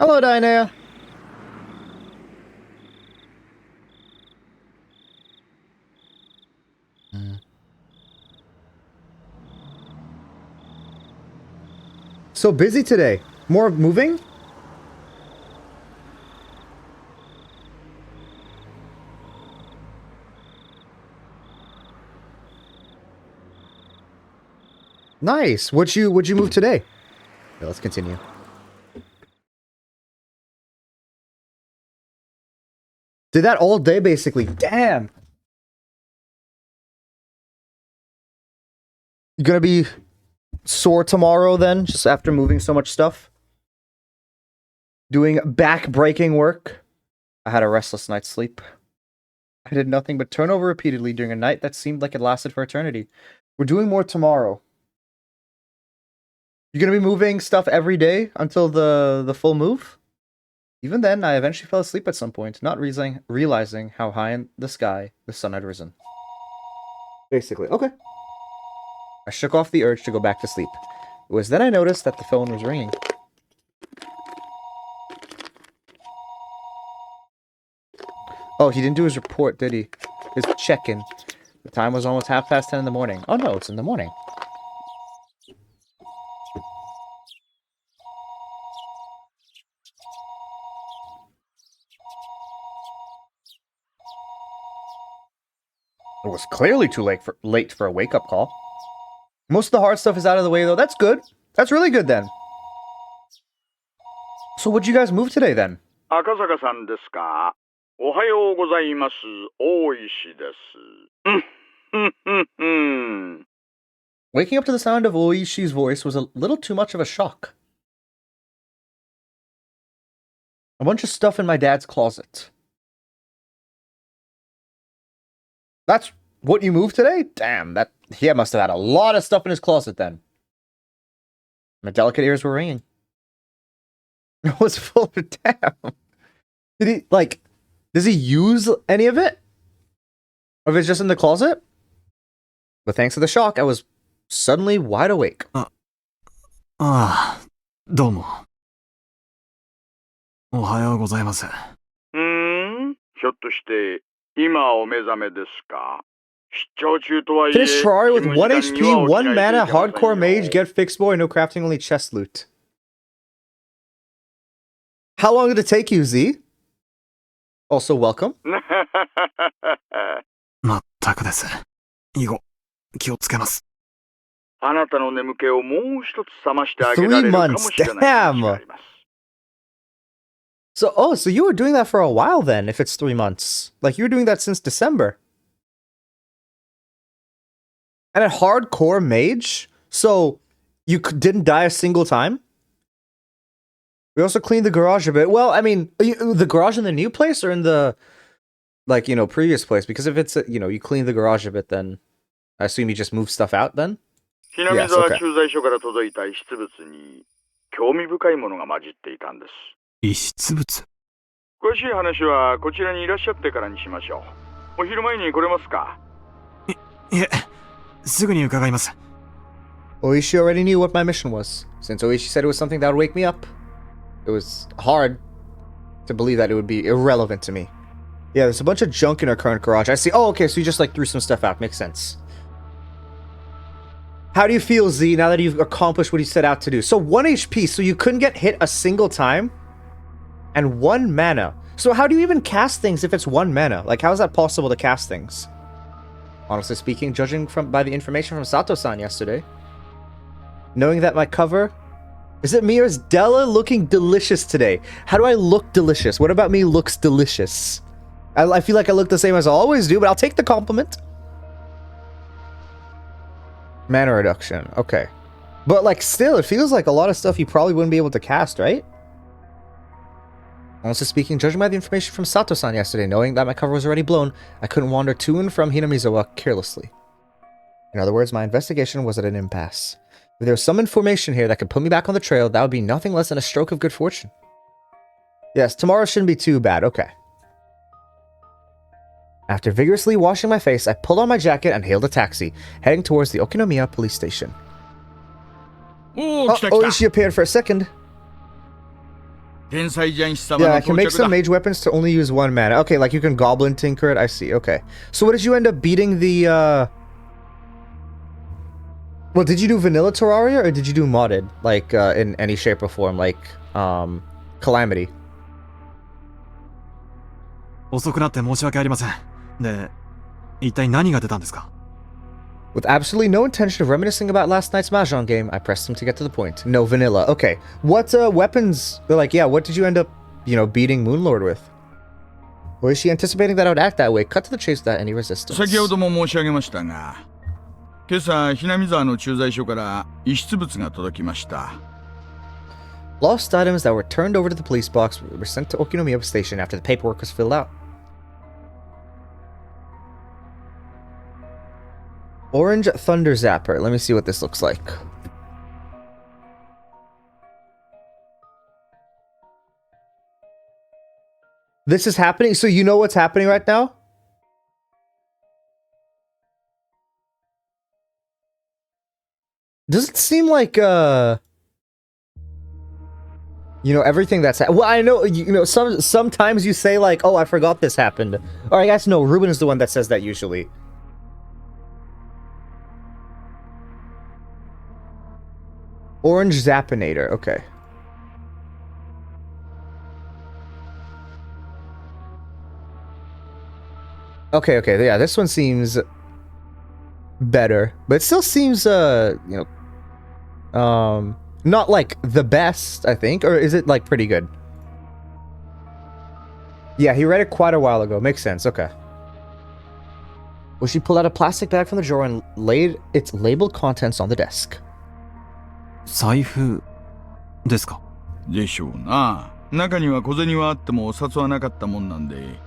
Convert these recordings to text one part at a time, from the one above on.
Hello, Dinah. So busy today. More moving? Nice. Would you move today? Okay, let's continue. Did that all day basically. Damn. You gonna be sore tomorrow then, just after moving so much stuff? Doing back-breaking work? I had a restless night's sleep. I did nothing but turn over repeatedly during a night that seemed like it lasted for eternity. We're doing more tomorrow. You're gonna be moving stuff every day until the full move? Even then, I eventually fell asleep at some point, not realizing how high in the sky the sun had risen. Basically, okay. I shook off the urge to go back to sleep. It was then I noticed that the phone was ringing. Oh, he didn't do his report, did he? His check-in. The time was almost 10:30 in the morning. Oh no, it's in the morning. It was clearly too late for a wake-up call. Most of the hard stuff is out of the way, though. That's good. That's really good, then. So what'd you guys move today, then? Akasaka-san desu ka? Ohayou gozaimasu. Oishii desu. Waking up to the sound of Oishi's voice was a little too much of a shock. A bunch of stuff in my dad's closet. That's what you moved today? Damn, he must have had a lot of stuff in his closet then. My delicate ears were ringing. It was full of damn. Did he, does he use any of it? Or if it's just in the closet? But thanks to the shock, I was suddenly wide awake. どうも。おはようございます。ひょっとして今お目覚めですか? Finish Ferrari with 1 HP, 1 mana, hardcore mage, get fixed boy, no crafting, only chest loot. How long did it take you, Z? Also, welcome. まったくです。以後、気をつけます。あなたの眠気をもう一つ覚ましてあげられるかもしれない。 Damn! So you were doing that for a while then, if it's 3 months. Like, you were doing that since December. And a hardcore mage? So, you didn't die a single time? We also cleaned the garage a bit. Well, I mean, the garage in the new place or in the, previous place? Because if it's, you clean the garage a bit, then I assume you just move stuff out then? Yes, okay. 駐在所から届いた遺失物に興味深いものが混じっていたんです。遺失物？詳しい話はこちらにいらっしゃってからにしましょう。お昼前に来れますか？いえ、すぐに伺います。 Oishi already knew what my mission was. Since Oishi said it was something that would wake me up, it was hard to believe that it would be irrelevant to me. Yeah, there's a bunch of junk in our current garage. I see. Oh, okay, so you just threw some stuff out. Makes sense. How do you feel, Z, now that you've accomplished what you set out to do? So 1 HP, so you couldn't get hit a single time? And 1 mana. So how do you even cast things if it's 1 mana? Like, how is that possible to cast things? Honestly speaking, judging by the information from Sato-san yesterday, knowing that my cover... Is it me or is Della looking delicious today? How do I look delicious? What about me looks delicious? I feel like I look the same as I always do, but I'll take the compliment. Mana reduction. Okay. But, still, it feels like a lot of stuff you probably wouldn't be able to cast, right? Honestly speaking, judging by the information from Sato-san yesterday, knowing that my cover was already blown, I couldn't wander to and from Hinamizawa carelessly. In other words, my investigation was at an impasse. If there was some information here that could put me back on the trail, that would be nothing less than a stroke of good fortune. Yes, tomorrow shouldn't be too bad. Okay. After vigorously washing my face, I pulled on my jacket and hailed a taxi, heading towards the Okinomiya police station. Oishi appeared for a second. 天才ジャンシ様 Yeah, の I can 到 make 着だ some mage weapons to only use one mana. Okay, like you can goblin tinker it. I see. Okay. So what did you end up beating the well, did you do vanilla Terraria or did you do modded? Like in any shape or form, like Calamity? 遅くなって申し訳ありません。で、一体何が出たんですか？ With absolutely no intention of reminiscing about last night's Mahjong game, I pressed him to get to the point. No vanilla. Okay. What weapons like yeah, what did you end up, beating Moonlord with? Or is she anticipating that I would act that way? Cut to the chase without any resistance. 先ほども申し上げましたが、今朝ひなみ沢の駐在所から遺失物が届きました。 Lost items that were turned over to the police box were sent to Okinomiya Station after the paperwork was filled out. Orange Thunder Zapper. Let me see what this looks like. This is happening? So you know what's happening right now? Does it seem like, everything that's well, I know, sometimes you say like, oh, I forgot this happened. Or I guess no, Ruben is the one that says that usually. Orange Zappinator, okay. Okay, yeah, this one seems better, but it still seems, not like the best, I think, or is it like pretty good? Yeah, he read it quite a while ago. Makes sense, okay. Well, she pulled out a plastic bag from the drawer and laid its labeled contents on the desk. 財布ですか？でしょうな。中には小銭はあってもお札はなかったもんなんで。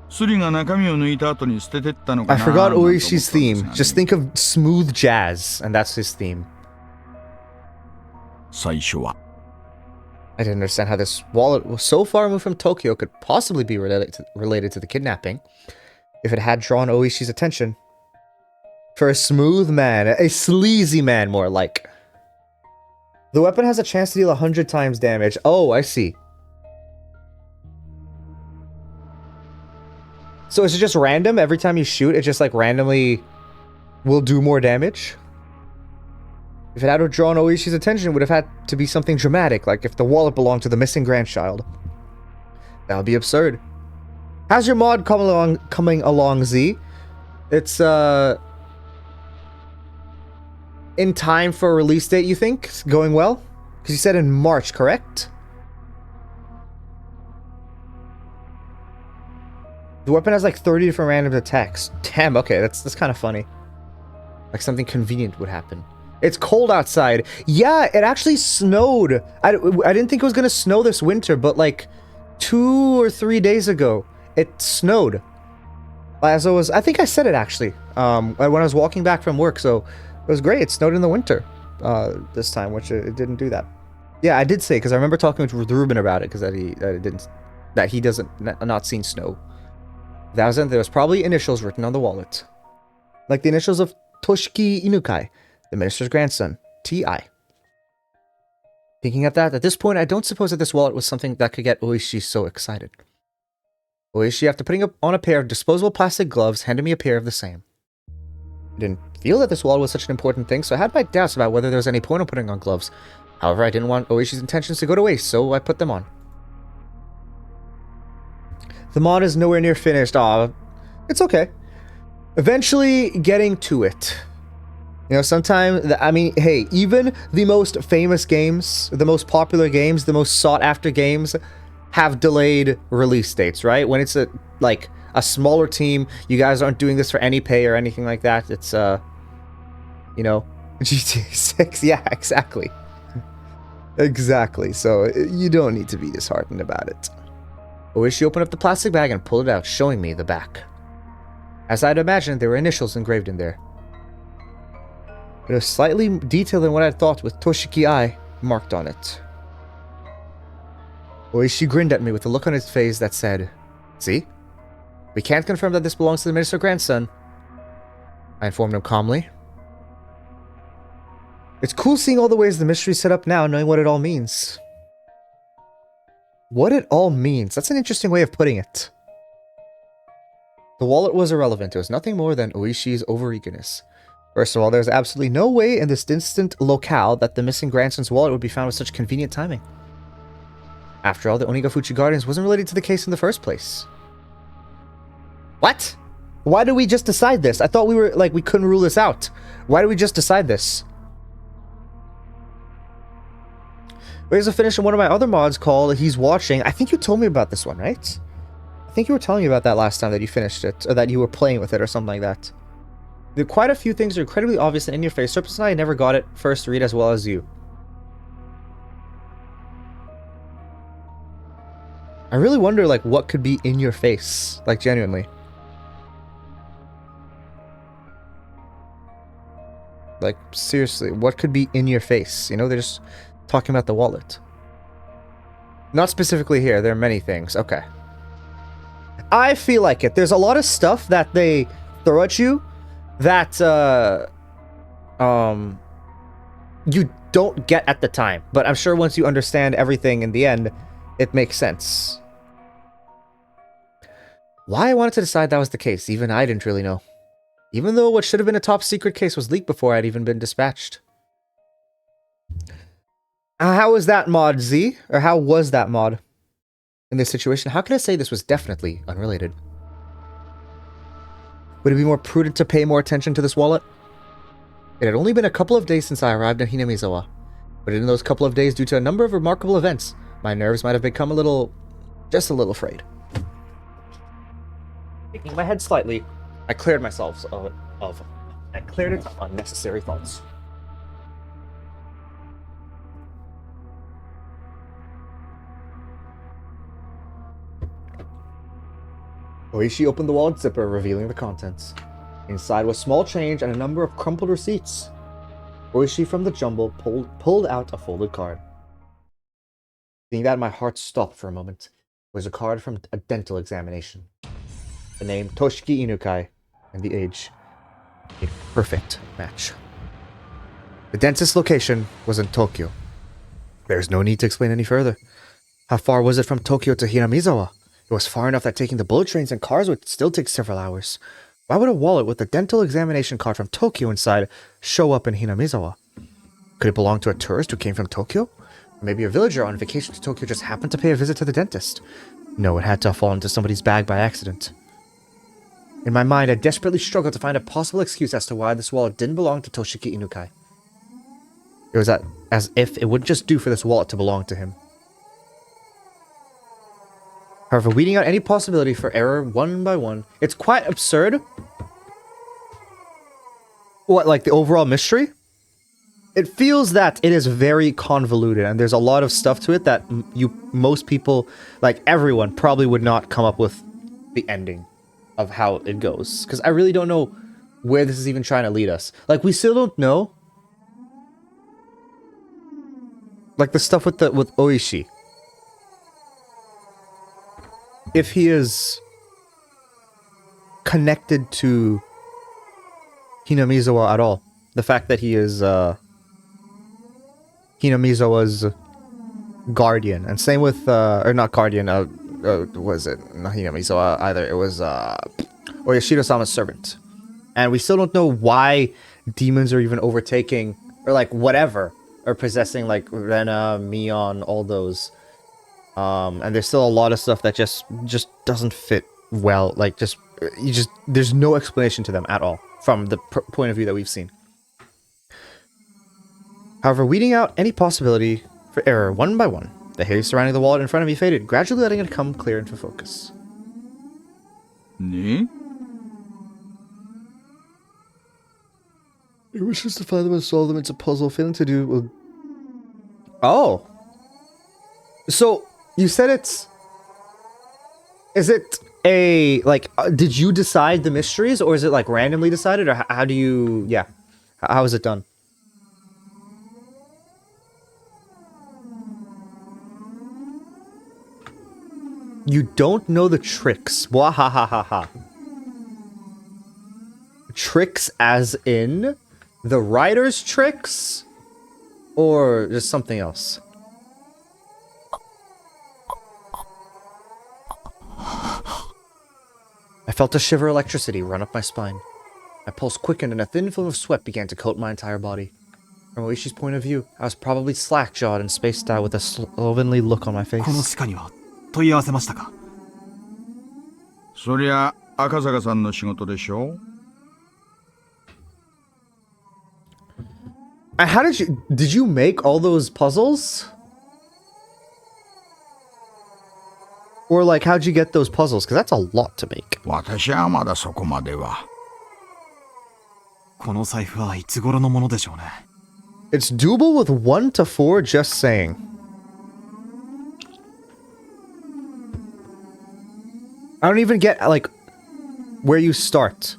スリが中身を抜いた後に捨ててったのかな。 I forgot Oishi's theme. Just think of smooth jazz, and that's his theme. 最初は。 I didn't understand how this wallet was so far removed from Tokyo could possibly be related to the kidnapping if it had drawn Oishi's attention. For a smooth man, a sleazy man more like. The weapon has a chance to deal 100 times damage. Oh, I see. So is it just random? Every time you shoot, it just like randomly will do more damage? If it had drawn Oishi's attention, it would have had to be something dramatic, like if the wallet belonged to the missing grandchild. That would be absurd. How's your mod coming along, Z? It's in time for a release date, you think? It's going well? Because you said in March, correct? The weapon has like 30 different random attacks. Damn, okay, that's kind of funny. Like something convenient would happen. It's cold outside. Yeah, it actually snowed. I didn't think it was gonna snow this winter, but like 2 or 3 days ago, it snowed. As I think I said it actually, when I was walking back from work, so it was great. It snowed in the winter this time, which it didn't do that. Yeah, I did say, because I remember talking with Ruben about it, because that he doesn't not seen snow. There was probably initials written on the wallet. Like the initials of Toshiki Inukai, the minister's grandson, T.I. Thinking at this point, I don't suppose that this wallet was something that could get Oishi so excited. Oishi, after putting on a pair of disposable plastic gloves, handed me a pair of the same. I didn't feel that this wallet was such an important thing, so I had my doubts about whether there was any point in putting on gloves. However, I didn't want Oishi's intentions to go to waste, so I put them on. The mod is nowhere near finished. Aw, it's okay. Eventually getting to it. Sometimes, I mean, hey, even the most famous games, the most popular games, the most sought-after games have delayed release dates, right? When it's a smaller team, you guys aren't doing this for any pay or anything like that. It's, GTA 6. Yeah, exactly. Exactly. So you don't need to be disheartened about it. Oishi opened up the plastic bag and pulled it out, showing me the back. As I'd imagined, there were initials engraved in there. It was slightly detailed than what I'd thought, with Toshiki I marked on it. Oishi grinned at me with a look on his face that said, "See? We can't confirm that this belongs to the minister's grandson," I informed him calmly. It's cool seeing all the ways the mystery's set up now, knowing what it all means. What it all means. That's an interesting way of putting it. The wallet was irrelevant. It was nothing more than Oishi's overeagerness. First of all, there's absolutely no way in this distant locale that the missing grandson's wallet would be found with such convenient timing. After all, the Onigafuchi Gardens wasn't related to the case in the first place. What? Why did we just decide this? I thought we were, like, we couldn't rule this out. Why did we just decide this? There's a finish in one of my other mods called He's Watching. I think you told me about this one, right? I think you were telling me about that last time that you finished it, or that you were playing with it, or something like that. There are quite a few things that are incredibly obvious and in your face. Surplus and I never got it first read as well as you. I really wonder, like, what could be in your face, like, genuinely. Like, seriously, what could be in your face? You know, they're just talking about the wallet. Not specifically here, there are many things. Okay. I feel like it. There's a lot of stuff that they throw at you that, you don't get at the time. But I'm sure once you understand everything in the end, it makes sense. Why I wanted to decide that was the case, even I didn't really know. Even though what should have been a top secret case was leaked before I'd even been dispatched. How was that mod, Z? Or how was that mod? In this situation, how can I say this was definitely unrelated? Would it be more prudent to pay more attention to this wallet? It had only been a couple of days since I arrived in Hinamizawa, but in those couple of days, due to a number of remarkable events, my nerves might have become just a little frayed. Shaking my head slightly, I cleared myself of unnecessary thoughts. Oishi opened the wallet zipper, revealing the contents. Inside was small change and a number of crumpled receipts. Oishi from the jumble pulled out a folded card. Seeing that, my heart stopped for a moment. It was a card from a dental examination. The name Toshiki Inukai and the age. A perfect match. The dentist's location was in Tokyo. There's no need to explain any further. How far was it from Tokyo to Hinamizawa? It was far enough that taking the bullet trains and cars would still take several hours. Why would a wallet with a dental examination card from Tokyo inside show up in Hinamizawa? Could it belong to a tourist who came from Tokyo? Or maybe a villager on vacation to Tokyo just happened to pay a visit to the dentist. No, it had to have fallen into somebody's bag by accident. In my mind, I desperately struggled to find a possible excuse as to why this wallet didn't belong to Toshiki Inukai. It was as if it would just do for this wallet to belong to him. However, weeding out any possibility for error one by one, it's quite absurd. What, like the overall mystery? It feels that it is very convoluted, and there's a lot of stuff to it that most people, like everyone, probably would not come up with the ending of how it goes. Because I really don't know where this is even trying to lead us. Like, we still don't know. Like the stuff with Oishi. If he is connected to Hinamizawa at all. The fact that he is Hinamizawa's guardian. And same with, or not guardian, was it? Not Hinamizawa either. It was, Oyashiro-sama's servant. And we still don't know why demons are even overtaking, or like whatever, or possessing like Rena, Mion, all those. And there's still a lot of stuff that just doesn't fit well. Like, there's no explanation to them at all from the point of view that we've seen. However, weeding out any possibility for error one by one, the haze surrounding the wallet in front of me faded, gradually letting it come clear into focus. Ne? It wishes to find them and solve them. It's a puzzle. Failing to do will... Oh. So, you said it's... Is it a... Like, did you decide the mysteries? Or is it, like, randomly decided? Or how do you... Yeah. How is it done? You don't know the tricks. Wahahaha. Tricks as in... The writer's tricks? Or just something else? felt a shiver of electricity run up my spine. My pulse quickened and a thin film of sweat began to coat my entire body. From Oishi's point of view, I was probably slack-jawed and spaced out with a slovenly look on my face. この歯科には問い合わせましたか？そりゃ赤坂さんの仕事でしょ。And how did you make all those puzzles? Or like, how'd you get those puzzles? Because that's a lot to make. 私はまだそこまでは。この財布はいつ頃のものでしょうね。It's doable with 1 to 4, just saying. I don't even get, like, where you start.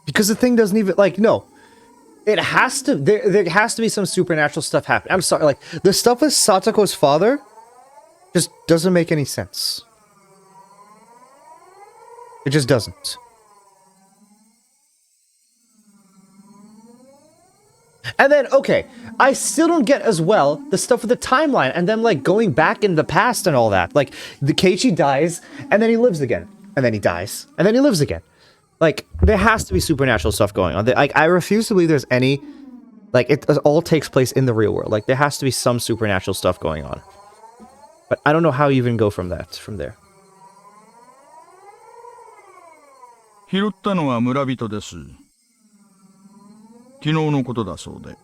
Because the thing doesn't even, like, no. It has to, there has to be some supernatural stuff happening. I'm sorry, like, the stuff with Satoko's father just doesn't make any sense. It just doesn't. And then, okay, I still don't get as well the stuff with the timeline and them, like, going back in the past and all that. Like, the Keiichi dies, and then he lives again. And then he dies, and then he lives again. Like, there has to be supernatural stuff going on. Like, I refuse to believe there's any... Like, it all takes place in the real world. Like, there has to be some supernatural stuff going on. But I don't know how you even go from there. 拾ったのは村人です。昨日のことだそうで。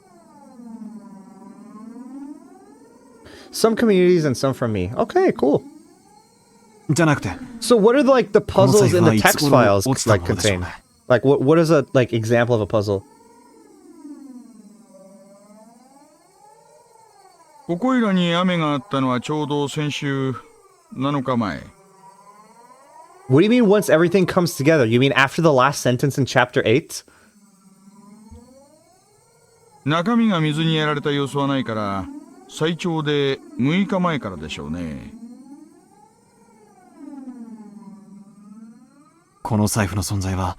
Some communities and some from me. Okay, cool. じゃなくて、 So what are like the puzzles in the text files like contain? Like what is a like example of a puzzle? ここいらに雨があったのはちょうど先週7日前。What do you mean once everything comes together? You mean after the last sentence in chapter 8? 中身が水にやられた様子はないから最長で6日前からでしょうね。この財布の存在は、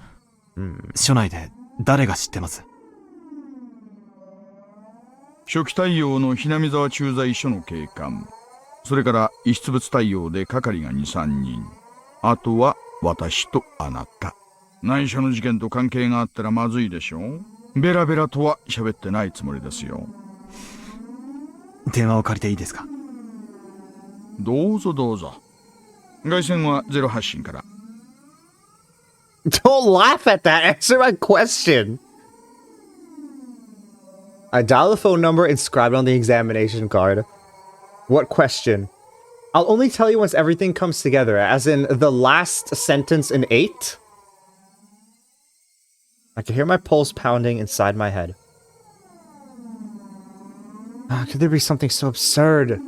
署内で誰が知ってます？初期対応のひなみ沢駐在所の警官、それから遺失物対応で係が 2,3 人、あとは私とあなた。内緒の事件と関係があったらまずいでしょ。ベラベラとは喋ってないつもりですよ。電話を借りていいですか？どうぞどうぞ。外線はゼロ発信から。Don't laugh at that. Answer my question. I dial the phone number inscribed on the examination card. What question? I'll only tell you once everything comes together, as in the last sentence in 8. I can hear my pulse pounding inside my head. Could there be something so absurd?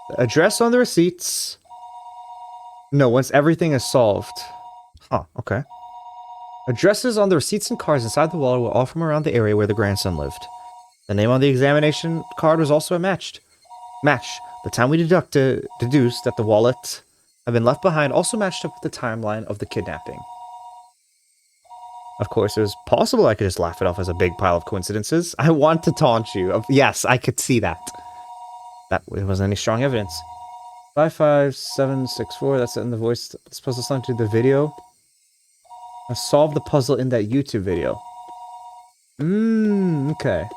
The address on the receipts. No, once everything is solved. Huh, okay. Addresses on the receipts and cards inside the wallet were all from around the area where the grandson lived. The name on the examination card was also a match. The time we deduced that the wallet had been left behind also matched up with the timeline of the kidnapping. Of course, it was possible I could just laugh it off as a big pile of coincidences. I want to taunt you. Yes, I could see that. That wasn't any strong evidence. 55764, that's in the voice. It's supposed to song to the video. I solved the puzzle in that YouTube video. Okay.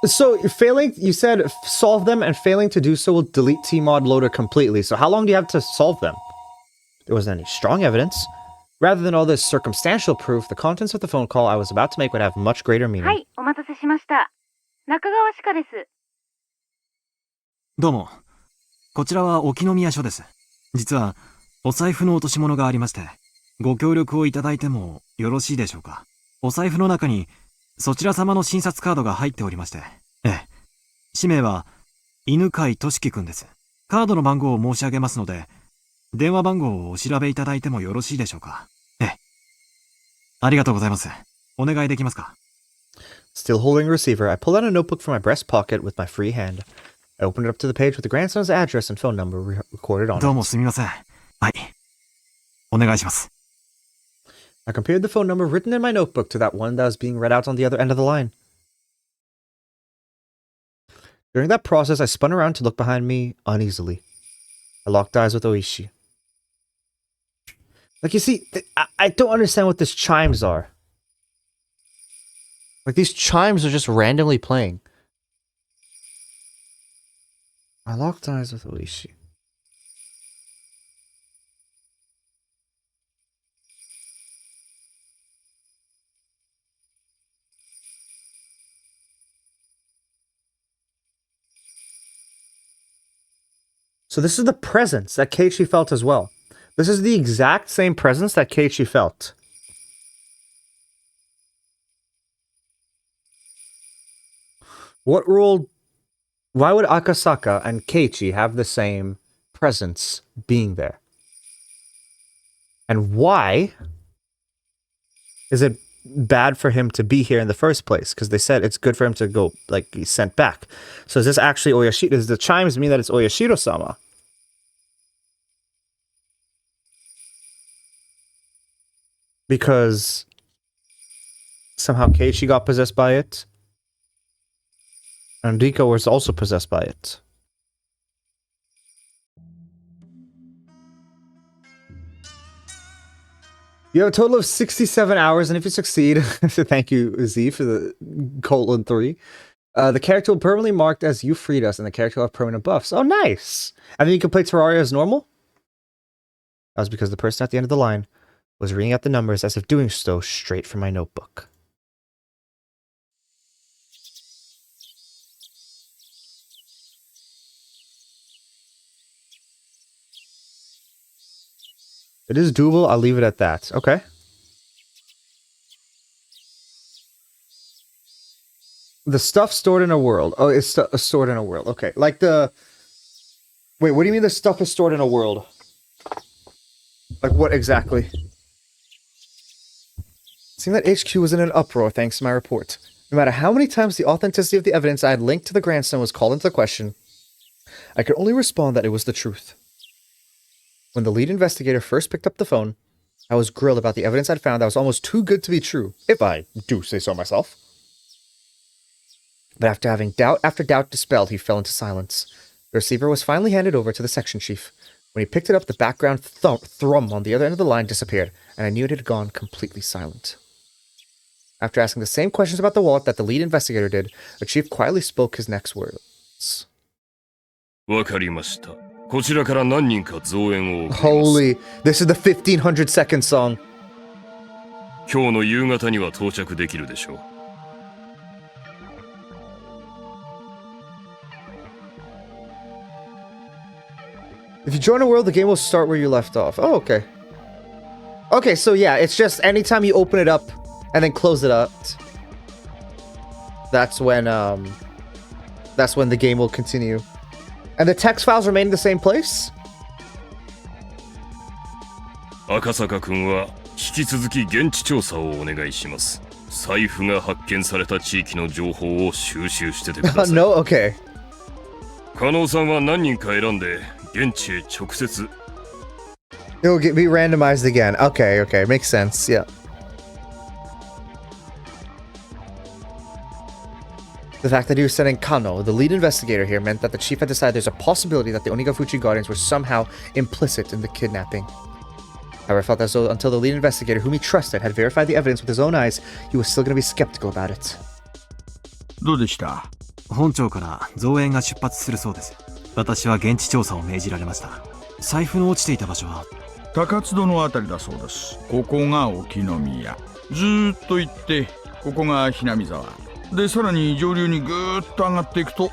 So, failing, you said solve them, and failing to do so will delete Tmod loader completely. So how long do you have to solve them? There wasn't any strong evidence. Rather than all this circumstantial proof, the contents of the phone call I was about to make would have much greater meaning. はい、お待たせしました。中川歯科です。どうも。こちらは沖宮署です。実は、お財布の落とし物がありまして、ご協力をいただいてもよろしいでしょうか。お財布の中に、そちら様の診察カードが入っておりまして、氏名は、犬飼俊樹くんです。カードの番号を申し上げますので、電話番号をお調べいただいてもよろしいでしょうか。ありがとうございます。お願いできますか。Still holding a receiver, I pulled out a notebook from my breast pocket with my free hand. I opened it up to the page with the grandson's address and phone number recorded on it. どうもすみません。はい。お願いします。I compared the phone number written in my notebook to that one that was being read out on the other end of the line. During that process, I spun around to look behind me uneasily. I locked eyes with Oishi. Like, you see, I don't understand what these chimes are. Like, these chimes are just randomly playing. I locked eyes with Oishi. So this is the presence that Keiichi felt as well. This is the exact same presence that Keiichi felt. What role... Why would Akasaka and Keiichi have the same presence being there? And why is it bad for him to be here in the first place? Because they said it's good for him to go, like, be sent back. So is this actually Oyashiro? Does the chimes mean that it's Oyashiro-sama? Because somehow Keiichi got possessed by it. And Riko was also possessed by it. You have a total of 67 hours, and if you succeed, thank you, Z, for the :3. The character will permanently marked as you freed us, and the character will have permanent buffs. Oh, nice! And then you can play Terraria as normal? That was because the person at the end of the line was reading out the numbers as if doing so straight from my notebook. It is doable, I'll leave it at that. Okay. The stuff stored in a world. Oh, it's stored in a world. Okay. Like the... Wait, what do you mean the stuff is stored in a world? Like what exactly? Seeing that HQ was in an uproar thanks to my report. No matter how many times the authenticity of the evidence I had linked to the grandson was called into question, I could only respond that it was the truth. When the lead investigator first picked up the phone, I was grilled about the evidence I'd found that was almost too good to be true, if I do say so myself. But after having doubt after doubt dispelled, he fell into silence. The receiver was finally handed over to the section chief. When he picked it up, the background thrum on the other end of the line disappeared, and I knew it had gone completely silent. After asking the same questions about the wallet that the lead investigator did, the chief quietly spoke his next words. わかりました。こちらから何人か増援を送ります。Holy, this is the 1500-second song. 今日の夕方には到着できるでしょう。If you join a world, the game will start where you left off. Oh, okay. Okay, so yeah, it's just anytime you open it up and then close it up, that's when the game will continue. And the text files remain in the same place? 赤坂君は引き続き現地調査をお願いします。財布が発見された地域の情報を収集しててください。No, okay. 加納さんは何人か選んで現地へ直接。It will be randomized again. Okay, okay, makes sense. Yeah. The fact that he was sending Kano, the lead investigator here, meant that the chief had decided there's a possibility that the Onigafuchi Guardians were somehow implicit in the kidnapping. However, I felt as though until the lead investigator, whom he trusted, had verified the evidence with his own eyes, he was still going to be skeptical about it. どうでした？本庁から増援が出発するそうです。私は現地調査を命じられました。財布の落ちていた場所は高津戸のあたりだそうです。ここが沖宮。ずーっと行って、ここがひなみ沢。で、さらに上流にぐーっと上がっていくと、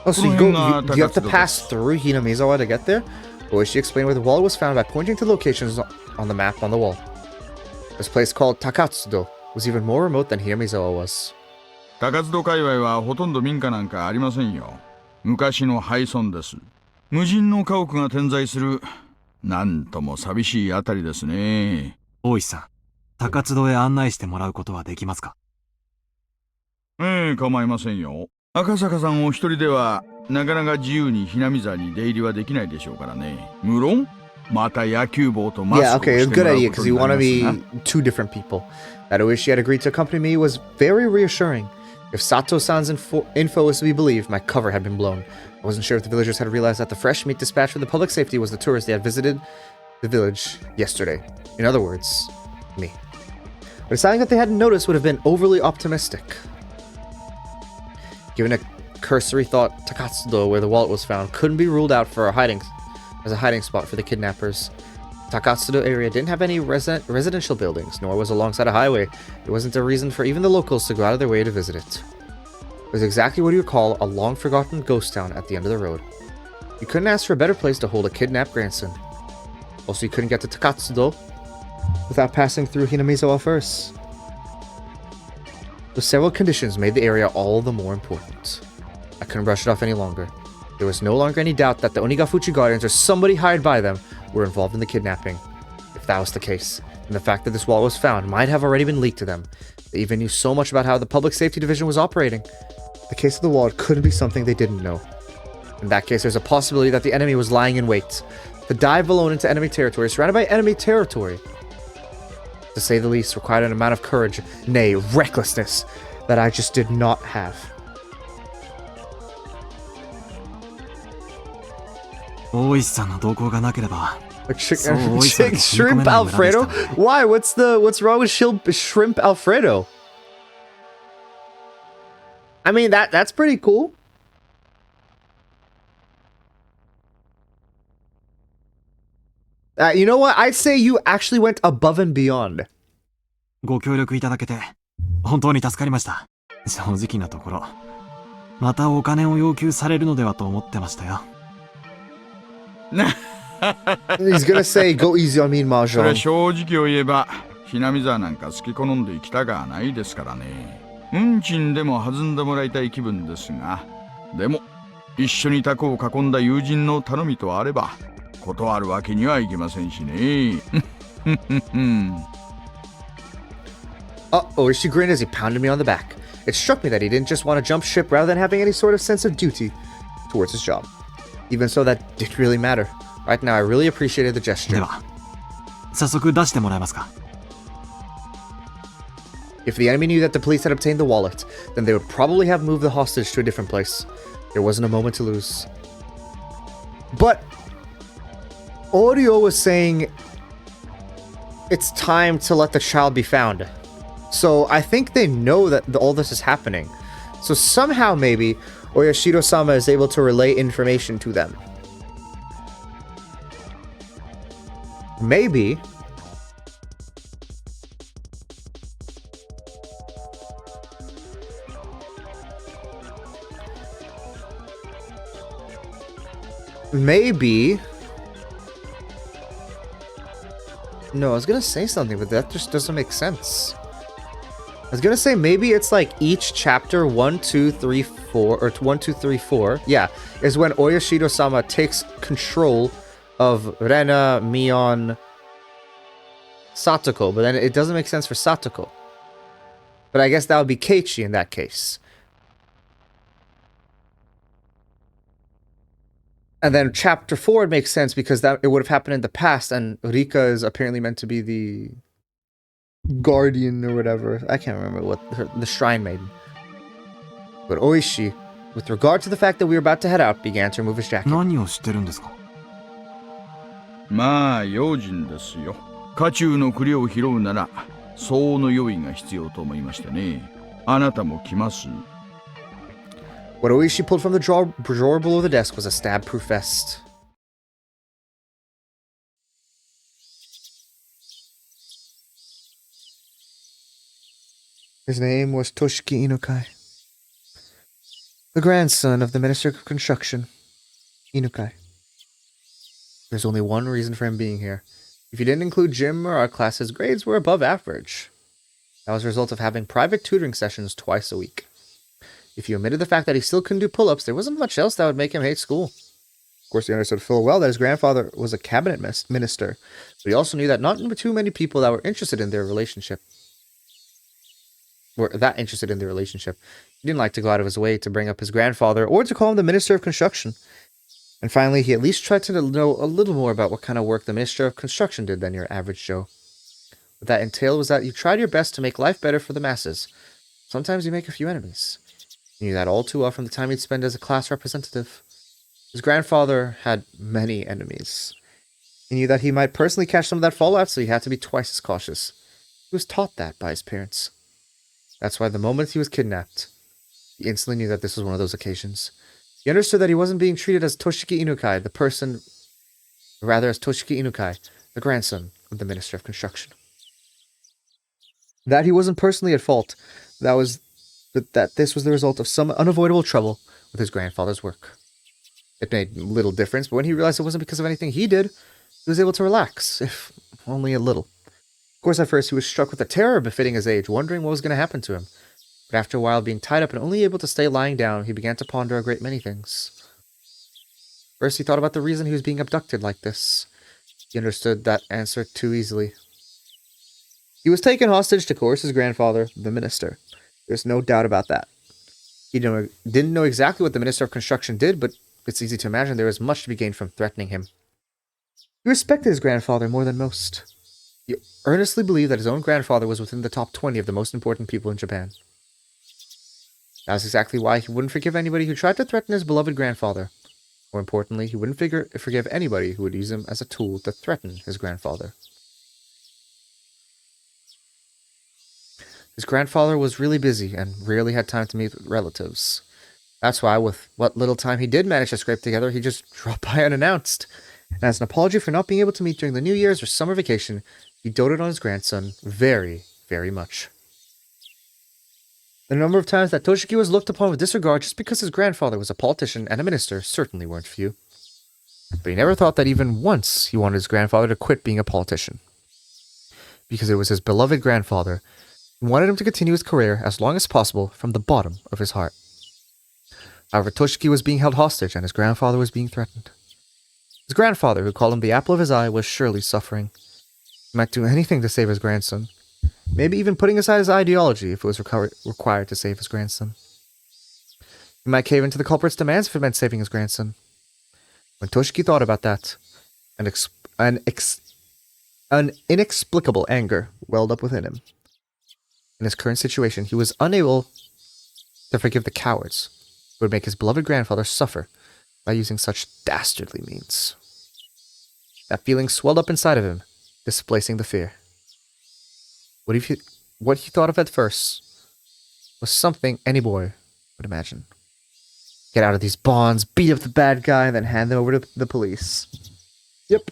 Oh, so you have to pass through Hinamizawa to get there? Oishi explained where the wallet was found by pointing to locations on the map on the wall. This place called Takatsudo was even more remote than Hinamizawa was. 高津戸界隈はほとんど民家なんかありませんよ。昔の廃村です。無人の家屋が点在する、なんとも寂しいあたりですね。大石さん、高津戸へ案内してもらうことはできますか？構いませんよ。赤坂さんお一人ではなかなか自由にひなみ沢に出入りはできないでしょうからね。無論また野球帽とマスク Yeah, を okay, し it's a て good もらう idea こと because に you な want り to ますな。 be two different people. That Oishi had agreed to accompany me was very reassuring. If Sato-san's info is to be believed, my cover had been blown. I wasn't sure if the villagers had realized that the fresh meat dispatch for the public safety was the tourist they had visited the village yesterday. In other words, me. But something that they hadn't noticed would have been overly optimistic. Given a cursory thought, Takatsudo, where the wallet was found, couldn't be ruled out for a hiding spot for the kidnappers. Takatsudo area didn't have any residential buildings, nor was alongside a highway. It wasn't a reason for even the locals to go out of their way to visit it. It was exactly what you would call a long-forgotten ghost town at the end of the road. You couldn't ask for a better place to hold a kidnapped grandson. Also, you couldn't get to Takatsudo without passing through Hinamizawa first. The several conditions made the area all the more important. I couldn't brush it off any longer. There was no longer any doubt that the Onigafuchi Guardians or somebody hired by them were involved in the kidnapping. If that was the case, then the fact that this wallet was found might have already been leaked to them. They even knew so much about how the Public Safety Division was operating. The case of the wallet couldn't be something they didn't know. In that case, there's a possibility that the enemy was lying in wait. To dive alone into enemy territory, surrounded by enemy territory, to say the least, required an amount of courage, nay, recklessness, that I just did not have. Like shrimp Alfredo? Why? What's wrong with shrimp Alfredo? I mean that's pretty cool. You know what? I'd say you actually went above and beyond. ご協力いただけて本当に助かりました。正直なところ、またお金を要求されるのではと思ってましたよ。He's gonna say, go easy on me, それは Mahjong. 正直を言えば、ひなみ沢なんか好き好んで生きたがはないですからね。運賃でも弾んでもらいたい気分ですが、でも一緒にタコを囲んだ友人の頼みとあれば断るわけにはいきませんしね。Oishi grinned as he pounded me on the back. It struck me that he didn't just want to jump ship rather than having any sort of sense of duty towards his job. Even so, that didn't really matter. Right now, I really appreciated the で gesture. は、早速出してもらえますか。If the enemy knew that the police had obtained the wallet, then they would probably have moved the hostage to a different place. There wasn't a moment to lose. But Oryo was saying it's time to let the child be found. So I think they know that all this is happening. So somehow maybe Oyashiro-sama is able to relay information to them. Maybe. Maybe. No, I was gonna say something, but that just doesn't make sense. I was gonna say maybe it's like each chapter 1, 2, 3, 4, or 1, 2, 3, 4. Yeah, is when Oyashiro-sama takes control of Rena, Mion, Satoko, but then it doesn't make sense for Satoko. But I guess that would be Keiichi in that case. And then chapter 4 makes sense because that it would have happened in the past, and Rika is apparently meant to be the guardian or whatever. I can't remember what the shrine maiden. But Oishi, with regard to the fact that we were about to head out, began to remove his jacket. 何をしてるんですか。まあ用心ですよ。家中の栗を拾うなら相応の用意が必要と思いましてね。あなたも来ます。 What Oishi pulled from the drawer below the desk was a stab-proof vest. His name was Toshiki Inukai, the grandson of the Minister of Construction, Inukai. There's only one reason for him being here. If you didn't include gym or art class, his grades were above average. That was a result of having private tutoring sessions twice a week. If you omitted the fact that he still couldn't do pull-ups, there wasn't much else that would make him hate school. Of course, he understood full well that his grandfather was a cabinet minister, but he also knew that not too many people that were interested in their relationship were that interested in their relationship. He didn't like to go out of his way to bring up his grandfather or to call him the Minister of Construction. And finally, he at least tried to know a little more about what kind of work the Minister of Construction did than your average Joe. What that entailed was that you tried your best to make life better for the masses. Sometimes you make a few enemies. He knew that all too well from the time he'd spent as a class representative. His grandfather had many enemies. He knew that he might personally catch some of that fallout, so he had to be twice as cautious. He was taught that by his parents. That's why the moment he was kidnapped, he instantly knew that this was one of those occasions. He understood that he wasn't being treated as Toshiki Inukai, as Toshiki Inukai, the grandson of the Minister of Construction. That he wasn't personally at fault, that this was the result of some unavoidable trouble with his grandfather's work. It made little difference, but when he realized it wasn't because of anything he did, he was able to relax, if only a little. Of course, at first he was struck with a terror befitting his age, wondering what was going to happen to him. But after a while, being tied up and only able to stay lying down, he began to ponder a great many things. First, he thought about the reason he was being abducted like this. He understood that answer too easily. He was taken hostage to coerce his grandfather, the minister. There's no doubt about that. He didn't know exactly what the Minister of Construction did, but it's easy to imagine there was much to be gained from threatening him. He respected his grandfather more than most. He earnestly believed that his own grandfather was within the top 20 of the most important people in Japan. That was exactly why he wouldn't forgive anybody who tried to threaten his beloved grandfather. More importantly, he wouldn't forgive anybody who would use him as a tool to threaten his grandfather. His grandfather was really busy and rarely had time to meet with relatives. That's why, with what little time he did manage to scrape together, he just dropped by unannounced. And as an apology for not being able to meet during the New Year's or summer vacation, he doted on his grandson very, very much. The number of times that Toshiki was looked upon with disregard just because his grandfather was a politician and a minister certainly weren't few. But he never thought that even once he wanted his grandfather to quit being a politician. Because it was his beloved grandfather, he wanted him to continue his career as long as possible from the bottom of his heart. However, Toshiki was being held hostage and his grandfather was being threatened. His grandfather, who called him the apple of his eye, was surely suffering. He might do anything to save his grandson, maybe even putting aside his ideology if it was required to save his grandson. He might cave into the culprit's demands if it meant saving his grandson. When Toshiki thought about that, an inexplicable anger welled up within him. In his current situation, he was unable to forgive the cowards who would make his beloved grandfather suffer by using such dastardly means. That feeling swelled up inside of him, displacing the fear. What he thought of at first was something any boy would imagine. Get out of these bonds, beat up the bad guy, and then hand them over to the police. Yep,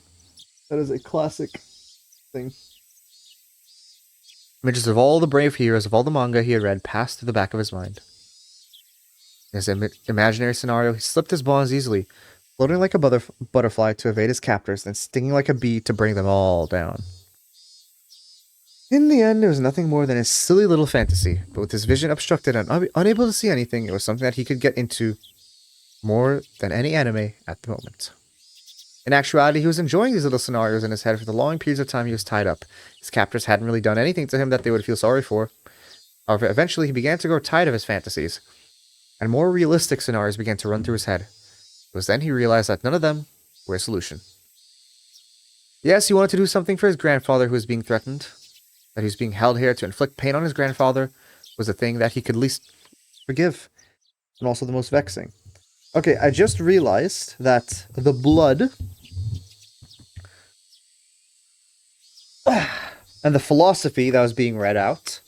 that is a classic thing. Images of all the brave heroes of all the manga he had read passed through the back of his mind. In his imaginary scenario, he slipped his bonds easily, floating like a butterfly to evade his captors, then stinging like a bee to bring them all down. In the end, it was nothing more than his silly little fantasy, but with his vision obstructed and unable to see anything, it was something that he could get into more than any anime at the moment. In actuality, he was enjoying these little scenarios in his head for the long periods of time he was tied up. His captors hadn't really done anything to him that they would feel sorry for. However, eventually he began to grow tired of his fantasies, and more realistic scenarios began to run through his head. It was then he realized that none of them were a solution. Yes, he wanted to do something for his grandfather who was being threatened. That he was being held here to inflict pain on his grandfather was the thing that he could least forgive, and also the most vexing. Okay, I just realized that the blood and the philosophy that was being read out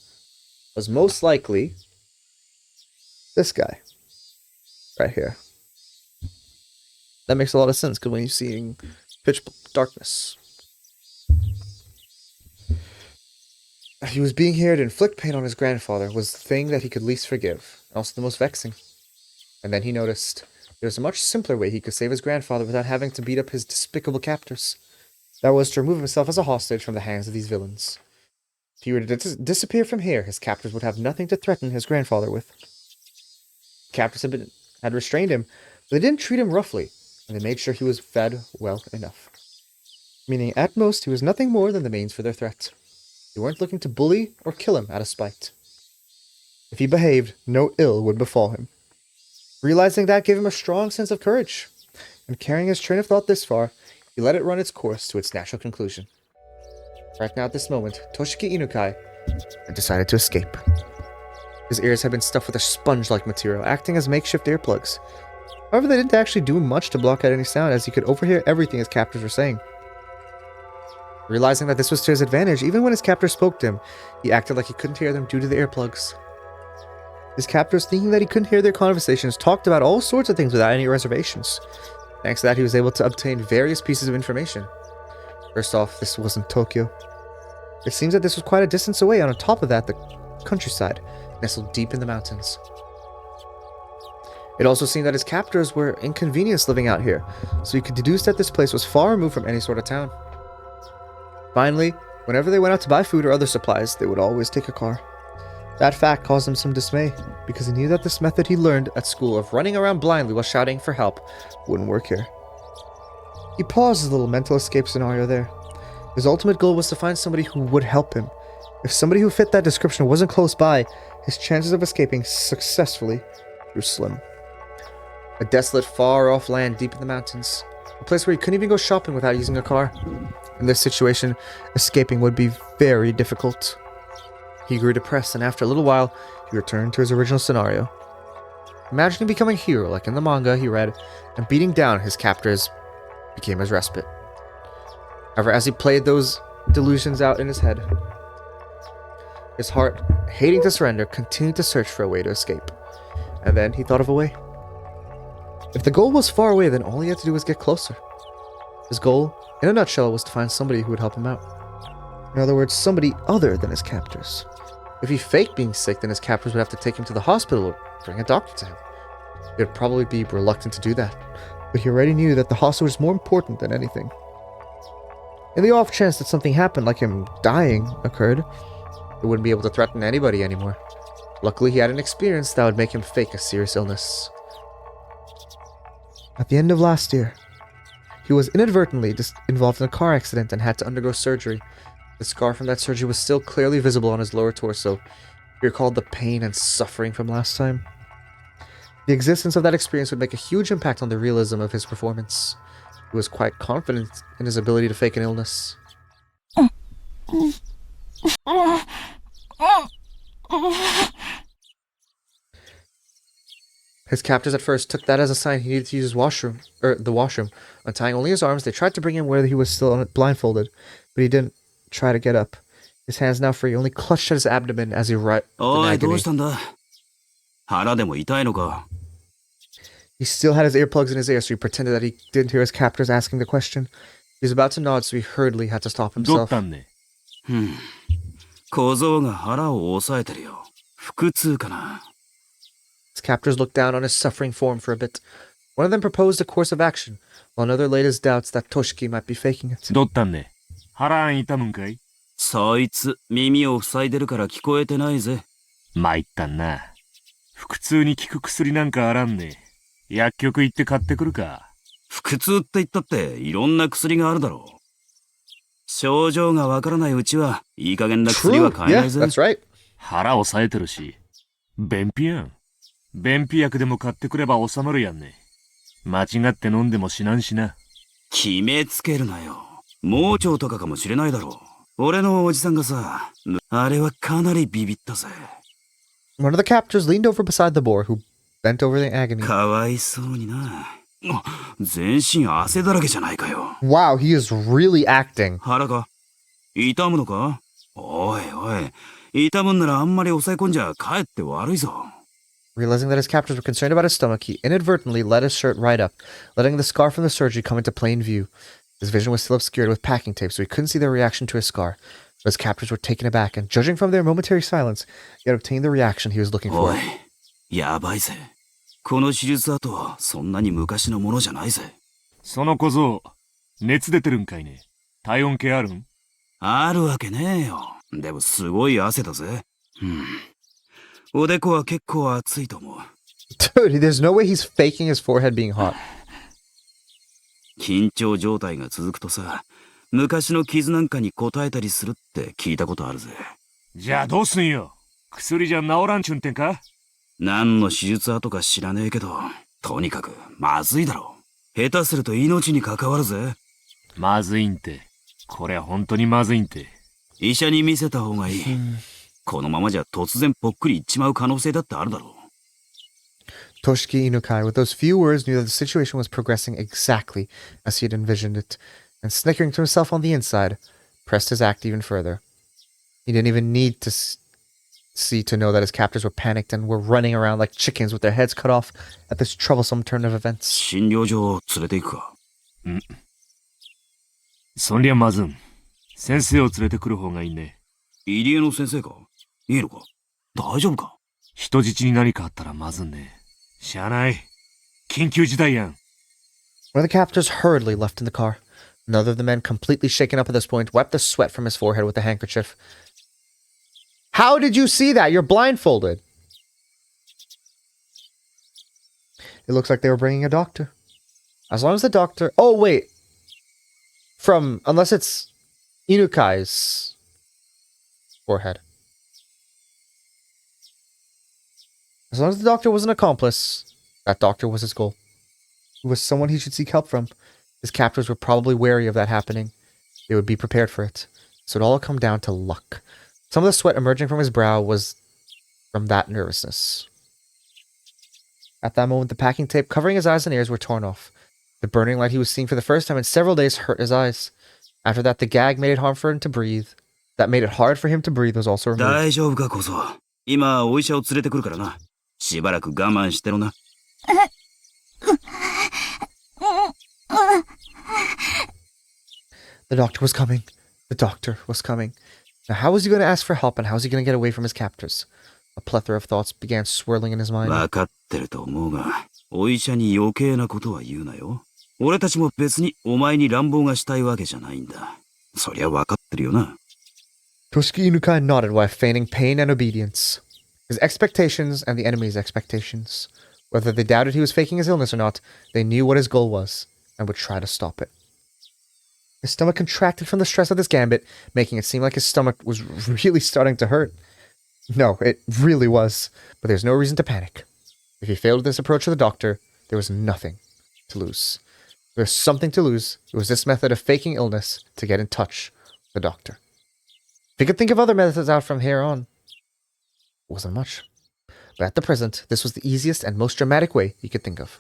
was most likely this guy right here. That makes a lot of sense because when you're seeing pitch darkness, he was being here to inflict pain on his grandfather was the thing that he could least forgive, and also the most vexing. And then he noticed there was a much simpler way he could save his grandfather without having to beat up his despicable captors. That was to remove himself as a hostage from the hands of these villains. If he were to disappear from here, his captors would have nothing to threaten his grandfather with. The captors had restrained him, but they didn't treat him roughly, and they made sure he was fed well enough. Meaning, at most, he was nothing more than the means for their threat. They weren't looking to bully or kill him out of spite. If he behaved, no ill would befall him. Realizing that gave him a strong sense of courage. And carrying his train of thought this far, he let it run its course to its natural conclusion. Right now at this moment, Toshiki Inukai had decided to escape. His ears had been stuffed with a sponge-like material, acting as makeshift earplugs. However, they didn't actually do much to block out any sound, as he could overhear everything his captors were saying. Realizing that this was to his advantage, even when his captors spoke to him, he acted like he couldn't hear them due to the earplugs. His captors, thinking that he couldn't hear their conversations, talked about all sorts of things without any reservations. Thanks to that, he was able to obtain various pieces of information. First off, this wasn't Tokyo. It seems that this was quite a distance away, and on top of that, the countryside, nestled deep in the mountains. It also seemed that his captors were inconvenienced living out here, so he could deduce that this place was far removed from any sort of town. Finally, whenever they went out to buy food or other supplies, they would always take a car. That fact caused him some dismay, because he knew that this method he learned at school of running around blindly while shouting for help wouldn't work here. He paused his little mental escape scenario there. His ultimate goal was to find somebody who would help him. If somebody who fit that description wasn't close by, his chances of escaping successfully grew slim. A desolate, far-off land deep in the mountains. A place where he couldn't even go shopping without using a car. In this situation, escaping would be very difficult. He grew depressed, and after a little while, he returned to his original scenario. Imagining becoming a hero like in the manga he read, and beating down his captors became his respite. However, as he played those delusions out in his head, his heart, hating to surrender, continued to search for a way to escape. And then he thought of a way. If the goal was far away, then all he had to do was get closer. His goal, in a nutshell, was to find somebody who would help him out. In other words, somebody other than his captors. If he faked being sick, then his captors would have to take him to the hospital or bring a doctor to him. He would probably be reluctant to do that, but he already knew that the hospital was more important than anything. In the off chance that something happened, like him dying, occurred, it wouldn't be able to threaten anybody anymore. Luckily, he had an experience that would make him fake a serious illness. At the end of last year, he was inadvertently involved in a car accident and had to undergo surgery. The scar from that surgery was still clearly visible on his lower torso. He recalled the pain and suffering from last time. The existence of that experience would make a huge impact on the realism of his performance. He was quite confident in his ability to fake an illness. His captors at first took that as a sign he needed to use the washroom. Untying only his arms, they tried to bring him where he was still blindfolded, but he didn't try to get up. His hands now free, only clutched at his abdomen as he writhed in agony. He still had his earplugs in his ear, so he pretended that he didn't hear his captors asking the question. He was about to nod, so he hurriedly had to stop himself. His captors looked down on his suffering form for a bit. One of them proposed a course of action, while another laid his doubts that Toshiki might be faking it. どったんね。腹痛むんかい？そいつ、耳を塞いでるから聞こえてないぜ。参ったんな。腹痛に効く薬なんかあらんね。薬局行って買ってくるか。腹痛って言ったっていろんな薬があるだろう。症状がわからないうちはいい加減な薬は買えないぜ。Yeah, that's right. 腹押さえてるし。便秘やん。便秘薬でも買ってくれば収まるやんね。間違って飲んでも死なんしな。決めつけるなよ。盲腸とかかもしれないだろう。俺のおじさんがさ、あれはかなりビビったぜ。One of the captors leaned over beside the boar, who bent over in agony. かわいそうにな。全身汗だらけじゃないかよ。Wow, he is really acting. 腹か？痛むのか？おいおい、痛むんならあんまり抑え込んじゃかえって悪いぞ。Realizing that his captors were concerned about his stomach, he inadvertently let his shirt right up, letting the scar from the surgery come into plain view. His vision was still obscured with packing tape, so he couldn't see their reaction to his scar. But his captors were taken aback, and judging from their momentary silence, he had obtained the reaction he was looking for. おい、やばいぜ。この手術跡、そんなに昔のものじゃないぜ。その小僧、熱出てるんかいね。体温計あるん？あるわけねえよ。でもすごい汗だぜ。おでこは結構熱いと思う。Dude, there's no way he's faking his forehead being hot. 緊張状態が続くとさ、昔の傷なんかに応えたりするって聞いたことあるぜ。じゃあどうすんよ。薬じゃ治らんちゅんてんか？何の手術跡か知らねえけど、とにかくまずいだろ下手すると命に関わるぜ。まずいんて。これ本当にまずいんて。医者に見せた方がいい。このままじゃ突然ぽっくりいっちまう可能性だってあるだろう。Toshiki Inukai, with those few words, knew that the situation was progressing exactly as he had envisioned it, and snickering to himself on the inside, pressed his act even further. He didn't even need to see to know that his captors were panicked and were running around like chickens with their heads cut off at this troublesome turn of events. 診療所を連れて行くか。そりゃまずん。先生を連れてくる方がいいね。入江の先生か？いいのか？大丈夫か？人質に何かあったらまずんね。しゃあない。緊急事態やん。One of the captors hurriedly left in the car. Another of the men, completely shaken up at this point, wiped the sweat from his forehead with a handkerchief. How did you see that? You're blindfolded. It looks like they were bringing a doctor. As long as the doctor... Oh, wait. Unless it's Inukai's forehead. As long as the doctor was an accomplice, that doctor was his goal. He was someone he should seek help from. His captors were probably wary of that happening. They would be prepared for it. So it all come down to luck. Some of the sweat emerging from his brow was from that nervousness. At that moment, the packing tape covering his eyes and ears were torn off. The burning light he was seeing for the first time in several days hurt his eyes. After that, the gag made it hard for him to breathe. That made it hard for him to breathe was also removed. 大丈夫かこそ。今お医者を連れてくるからな。しばらく我慢してろな。The doctor was coming. The doctor was coming. Now, how was he going to ask for help, and how was he going to get away from his captors? A plethora of thoughts began swirling in his mind. 分かってると思うが、お医者に余計なことは言うなよ。俺たちも別にお前に乱暴がしたいわけじゃないんだ。そりゃ分かってるよな。Toshiki Inukai nodded while feigning pain and obedience. His expectations and the enemy's expectations. Whether they doubted he was faking his illness or not, they knew what his goal was, and would try to stop it. His stomach contracted from the stress of this gambit, making it seem like his stomach was really starting to hurt. No, it really was, but there's no reason to panic. If he failed this approach to the doctor, there was nothing to lose. There was something to lose. It was this method of faking illness to get in touch with the doctor. If he could think of other methods out from here on, it wasn't much. But at the present, this was the easiest and most dramatic way he could think of.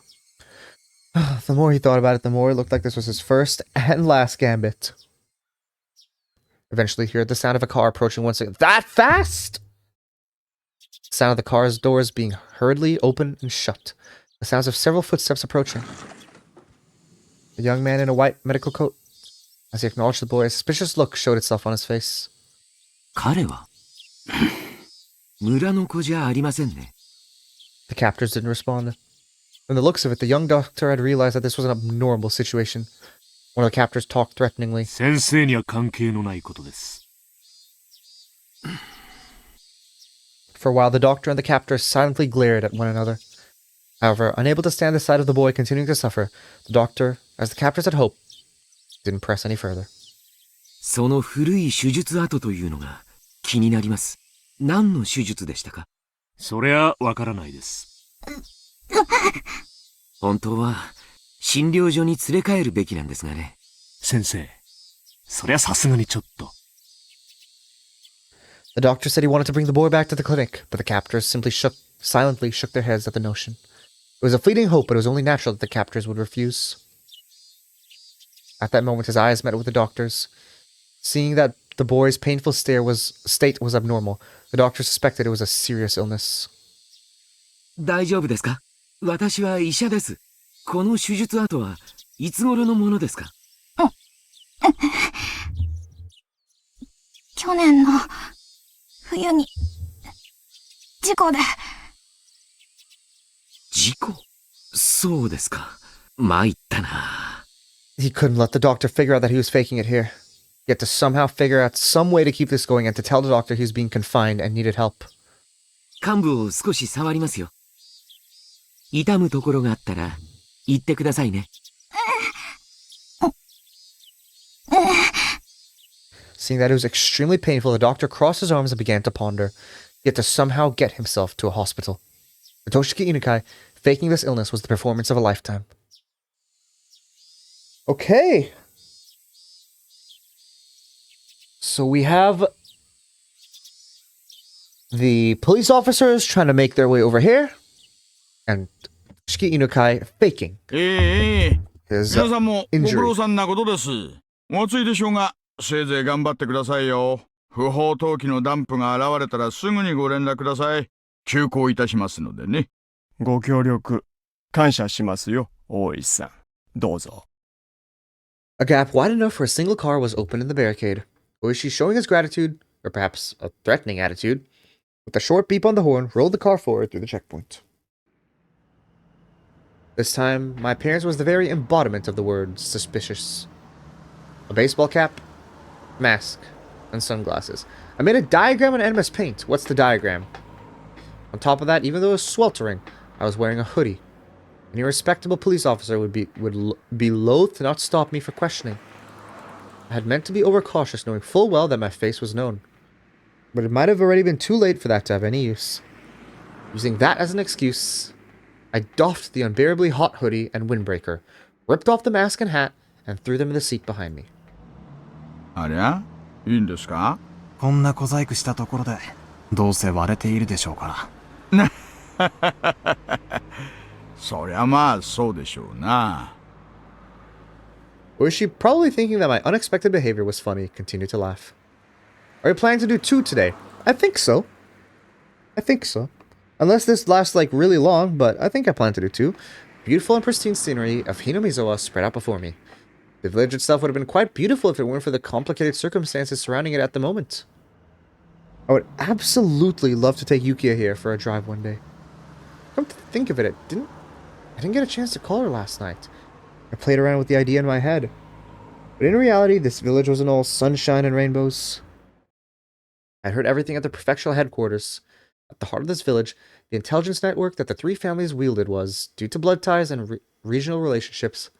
The more he thought about it, the more it looked like this was his first and last gambit. Eventually, he heard the sound of a car approaching once again. That fast? The sound of the car's doors being hurriedly opened and shut. The sounds of several footsteps approaching. A young man in a white medical coat. As he acknowledged the boy, a suspicious look showed itself on his face. 彼は村の子じゃありませんね。 The captors didn't respond. From the looks of it, the young doctor had realized that this was an abnormal situation. One of the captors talked threateningly. 先生には関係のないことです。For a while, the doctor and the captor silently glared at one another. However, unable to stand the sight of the boy continuing to suffer, the doctor, as the captors had hoped, didn't press any further. その古い手術跡というのが気になります。何の手術でしたか？そりゃわからないです。本当は診療所に連れ帰るべきなんですがね。先生、そりゃさすがにちょっと。The doctor said he wanted to bring the boy back to the clinic, but the captors silently shook their heads at the notion. It was a fleeting hope, but it was only natural that the captors would refuse. At that moment, his eyes met with the doctor's. Seeing that the boy's painful state was abnormal, the doctor suspected it was a serious illness. 大丈夫ですか？私は医者です。この手術跡はいつ頃のものですか？去年の冬に事故で。事故？そうですか。参ったな。He couldn't let the doctor figure out that he was faking it here. He had to somehow figure out some way to keep this going and to tell the doctor he was being confined and needed help. 患部を少し触りますよ。痛むところがあったら言ってくださいね。Seeing that it was extremely painful, the doctor crossed his arms and began to ponder. He had to somehow get himself to a hospital. For Toshiki Inukai, faking this illness was the performance of a lifetime. Okay. So we have the police officers trying to make their way over here, and Shiki Inukai faking ええ his 皆さんもご苦 injury. 労さんなことです。おついでしょうが、せいぜい頑張ってくださいよ。不法投棄のダンプが現れたらすぐにご連絡ください。急行いたしますのでね。ご協力、感謝しますよ、大石さん。どうぞ。A gap wide enough for a single car was opened in the barricade. Oishi, showing his gratitude, or perhaps a threatening attitude, with a short beep on the horn, rolled the car forward through the checkpoint. This time, my appearance was the very embodiment of the word suspicious. A baseball cap, mask, and sunglasses. I made a diagram in MS Paint. What's the diagram? On top of that, even though it was sweltering, I was wearing a hoodie. Any respectable police officer would be loath to not stop me for questioning. I had meant to be overcautious, knowing full well that my face was known. But it might have already been too late for that to have any use. Using that as an excuse, I doffed the unbearably hot hoodie and windbreaker, ripped off the mask and hat, and threw them in the seat behind me. ありゃいいんですかこんな小細工したところで、どうせ割れているでしょうから。そりゃまあそうでしょうな。Or is she probably thinking that my unexpected behavior was funny, continued to laugh. Are you planning to do 2 today? I think so. Unless this lasts like really long, but I think I plan to do 2. Beautiful and pristine scenery of Hinamizawa spread out before me. The village itself would have been quite beautiful if it weren't for the complicated circumstances surrounding it at the moment. I would absolutely love to take Yukiya here for a drive one day. Come to think of it, I didn't get a chance to call her last night. I played around with the idea in my head. But in reality, this village wasn't all sunshine and rainbows. I heard everything at the prefectural headquarters. At the heart of this village, the intelligence network that the 3 families wielded was, due to blood ties and regional relationships,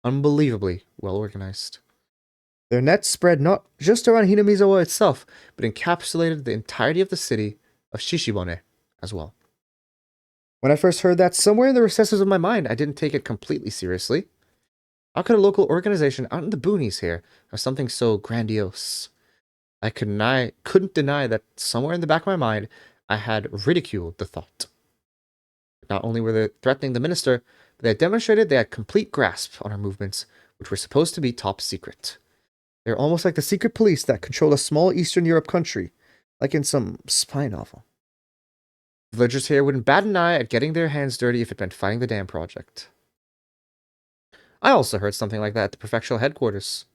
unbelievably well organized. Their nets spread not just around Hinamizawa itself, but encapsulated the entirety of the city of Shishibone as well. When I first heard that, somewhere in the recesses of my mind, I didn't take it completely seriously. How could a local organization out in the boonies here have something so grandiose? I couldn't deny that somewhere in the back of my mind, I had ridiculed the thought. Not only were they threatening the minister, but they had demonstrated they had complete grasp on our movements, which were supposed to be top secret. They're almost like the secret police that control a small Eastern Europe country, like in some spy novel. The villagers here wouldn't bat an eye at getting their hands dirty if it meant fighting the dam project. I also heard something like that at the prefectural headquarters.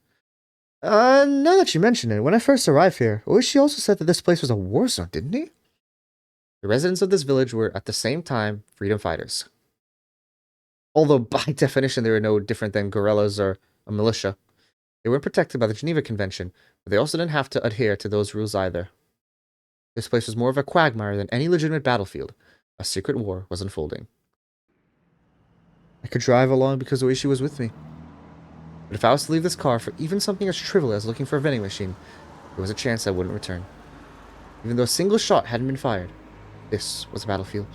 Now that you mention it, when I first arrived here, Oishi also said that this place was a war zone, didn't he? The residents of this village were, at the same time, freedom fighters. Although, by definition, they were no different than guerrillas or a militia. They weren't protected by the Geneva Convention, but they also didn't have to adhere to those rules either. This place was more of a quagmire than any legitimate battlefield. A secret war was unfolding. I could drive along because Oishi was with me. But if I was to leave this car for even something as trivial as looking for a vending machine, there was a chance I wouldn't return. Even though a single shot hadn't been fired, this was a battlefield.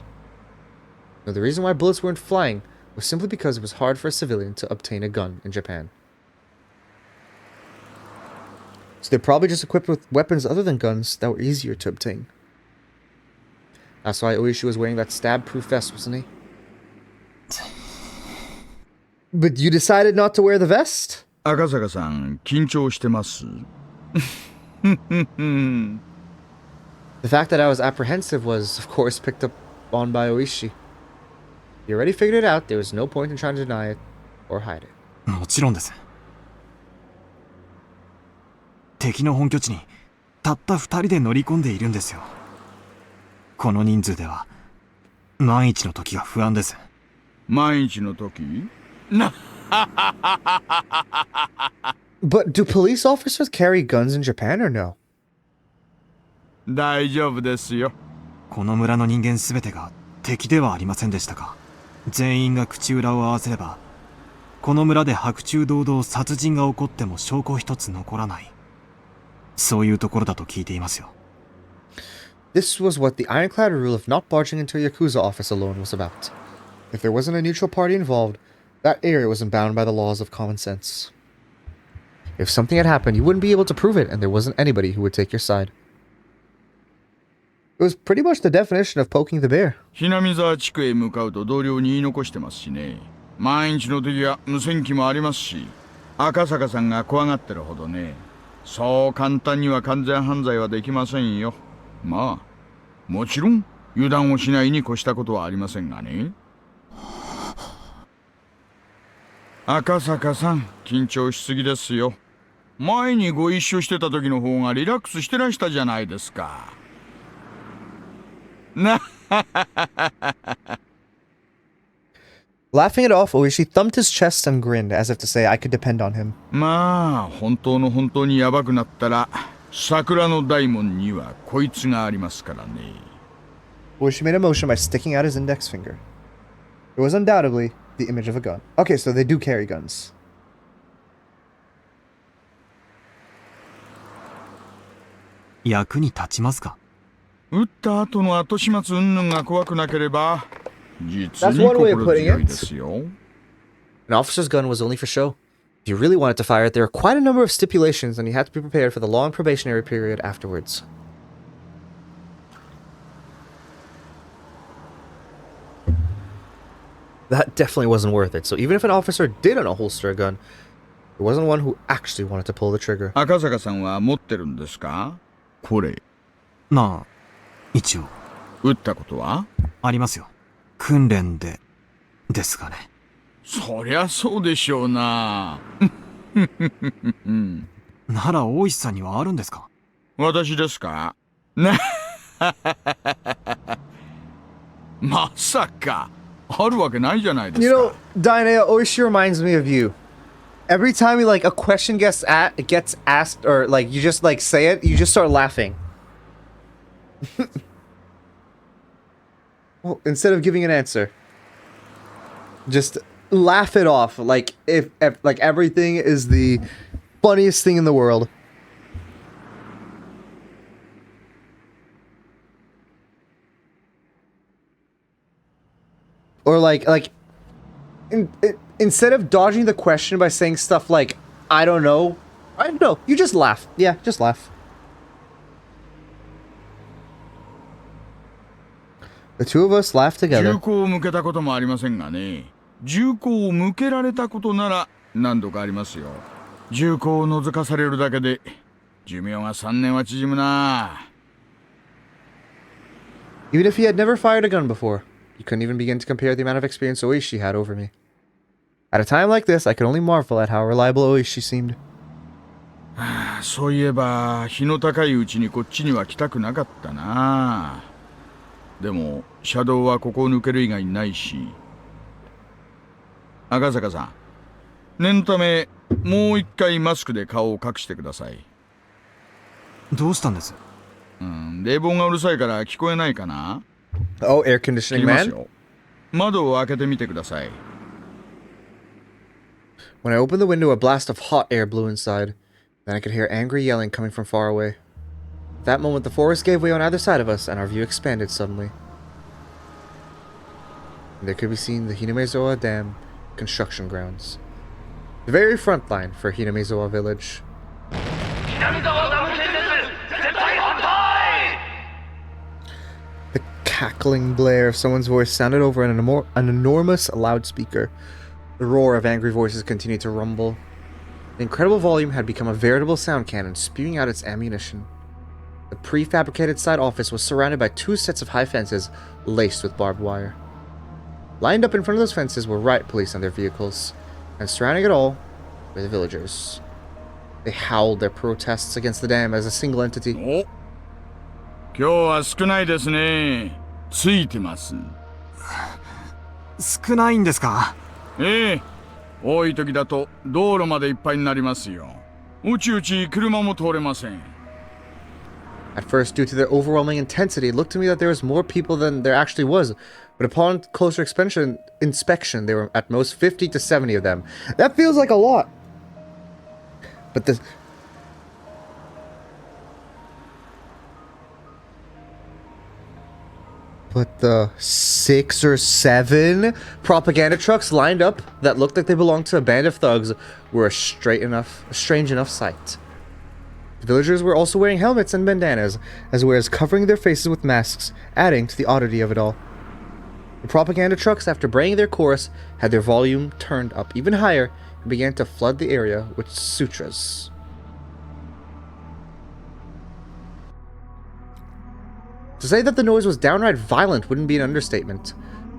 Now, the reason why bullets weren't flying was simply because it was hard for a civilian to obtain a gun in Japan. So they're probably just equipped with weapons other than guns that were easier to obtain. That's why Oishi was wearing that stab-proof vest, wasn't he? But you decided not to wear the vest? 赤坂さん、緊張してます。The fact that I was apprehensive was, of course, picked up on by Oishi. He already figured it out. There was no point in trying to deny it or hide it. もちろんです。敵の本拠地にたった2人で乗り込んでいるんですよ。この人数では万一の時が不安です。万一の時But do police officers carry guns in Japan or no? 大丈夫ですよ。この村の人間すべてが敵ではありませんでしたか。全員が口裏を合わせれば、この村で白昼堂々殺人が起こっても証拠一つ残らない。そういうところだと聞いていますよ。This was what the ironclad rule of not barging into a Yakuza office alone was about. If there wasn't a neutral party involved, That area wasn't bound by the laws of common sense. If something had happened, you wouldn't be able to prove it, and there wasn't anybody who would take your side. It was pretty much the definition of poking the bear. ひなみ沢地区へ向かうと同僚に言い残してますしね。万一の時は無線機もありますし、赤坂さんが怖がってるほどね。そう簡単には完全犯罪はできませんよ。まあ、もちろん油断をしないに越したことはありませんがね。赤坂さん、緊張しすぎですよ。前にご一緒してた時の方がリラックスしてらしたじゃないですか。Laughing it off, Oishi thumped his chest and grinned, as if to say I could depend on him. まあ、本当の本当にヤバくなったら、桜の大門にはこいつがありますからね。Oishi made a motion by sticking out his index finger. It was undoubtedly the image of a gun. Okay, so they do carry guns. 役に立ちますか？撃った後の後始末云々が怖くなければ、実に心強いですよ。An officer's gun was only for show. If you really wanted to fire it, there were quite a number of stipulations, and you had to be prepared for the long probationary period afterwards. That definitely wasn't worth it. So even if an officer did unholster a gun, there wasn't one who actually wanted to pull the trigger. 赤坂さんは持ってるんですか？これ。まあ、一応。撃ったことは？ありますよ。訓練で、ですがね。そりゃそうでしょうな。なら大石さんにはあるんですか？私ですか？まさか。あるわけないじゃないですか。You know, Dainea, Oishi reminds me of you. Every time you, like, a question gets asked, or, like, you just, like, say it, you just start laughing. Well, instead of giving an answer. Just laugh it off, like, if like, everything is the funniest thing in the world. Or instead of dodging the question by saying stuff like, I don't know, you just laugh. Yeah, just laugh. The two of us laughed together. 銃口を向けたこともありませんがね。銃口を向けられたことなら何度かありますよ。銃口を覗かされるだけで寿命が3年は縮むな。Even if he had never fired a gun before, he couldn't even begin to compare the amount of experience Oishi had over me. At a time like this, I could only marvel at how reliable Oishi seemed. そういえば日の高いうちにこっちには来たくなかったな。でも車道はここを抜ける以外ないし。赤坂さん、念のためもう一回マスクで顔を隠してください。どうしたんです？冷房がうるさいから聞こえないかな？ Oh, air conditioning man? 窓を開けてみてください。When I opened the window, a blast of hot air blew inside. Then I could hear angry yelling coming from far away. At that moment, the forest gave way on either side of us, and our view expanded suddenly. And there could be seen the Himazubushi Dam construction grounds. The very front line for Himazubushi village. The cackling blare of someone's voice sounded over an enormous loudspeaker. The roar of angry voices continued to rumble. The incredible volume had become a veritable sound cannon, spewing out its ammunition. The prefabricated side office was surrounded by two sets of high fences laced with barbed wire. Lined up in front of those fences were riot police on their vehicles, and surrounding it all were the villagers. They howled their protests against the dam as a single entity. お、今日は少ないですね。ついてます。少ないんですか？ええ、多い時だと道路までいっぱいになりますよ。うちうち車も通れません。At first, due to their overwhelming intensity, it looked to me that there was more people than there actually was. But upon closer inspection, there were at most 50 to 70 of them. That feels like a lot. But the... But the 6 or 7 propaganda trucks lined up that looked like they belonged to a band of thugs were a strange enough sight. The villagers were also wearing helmets and bandanas, as well as covering their faces with masks, adding to the oddity of it all. The propaganda trucks, after braying their chorus, had their volume turned up even higher and began to flood the area with sutras. To say that the noise was downright violent wouldn't be an understatement.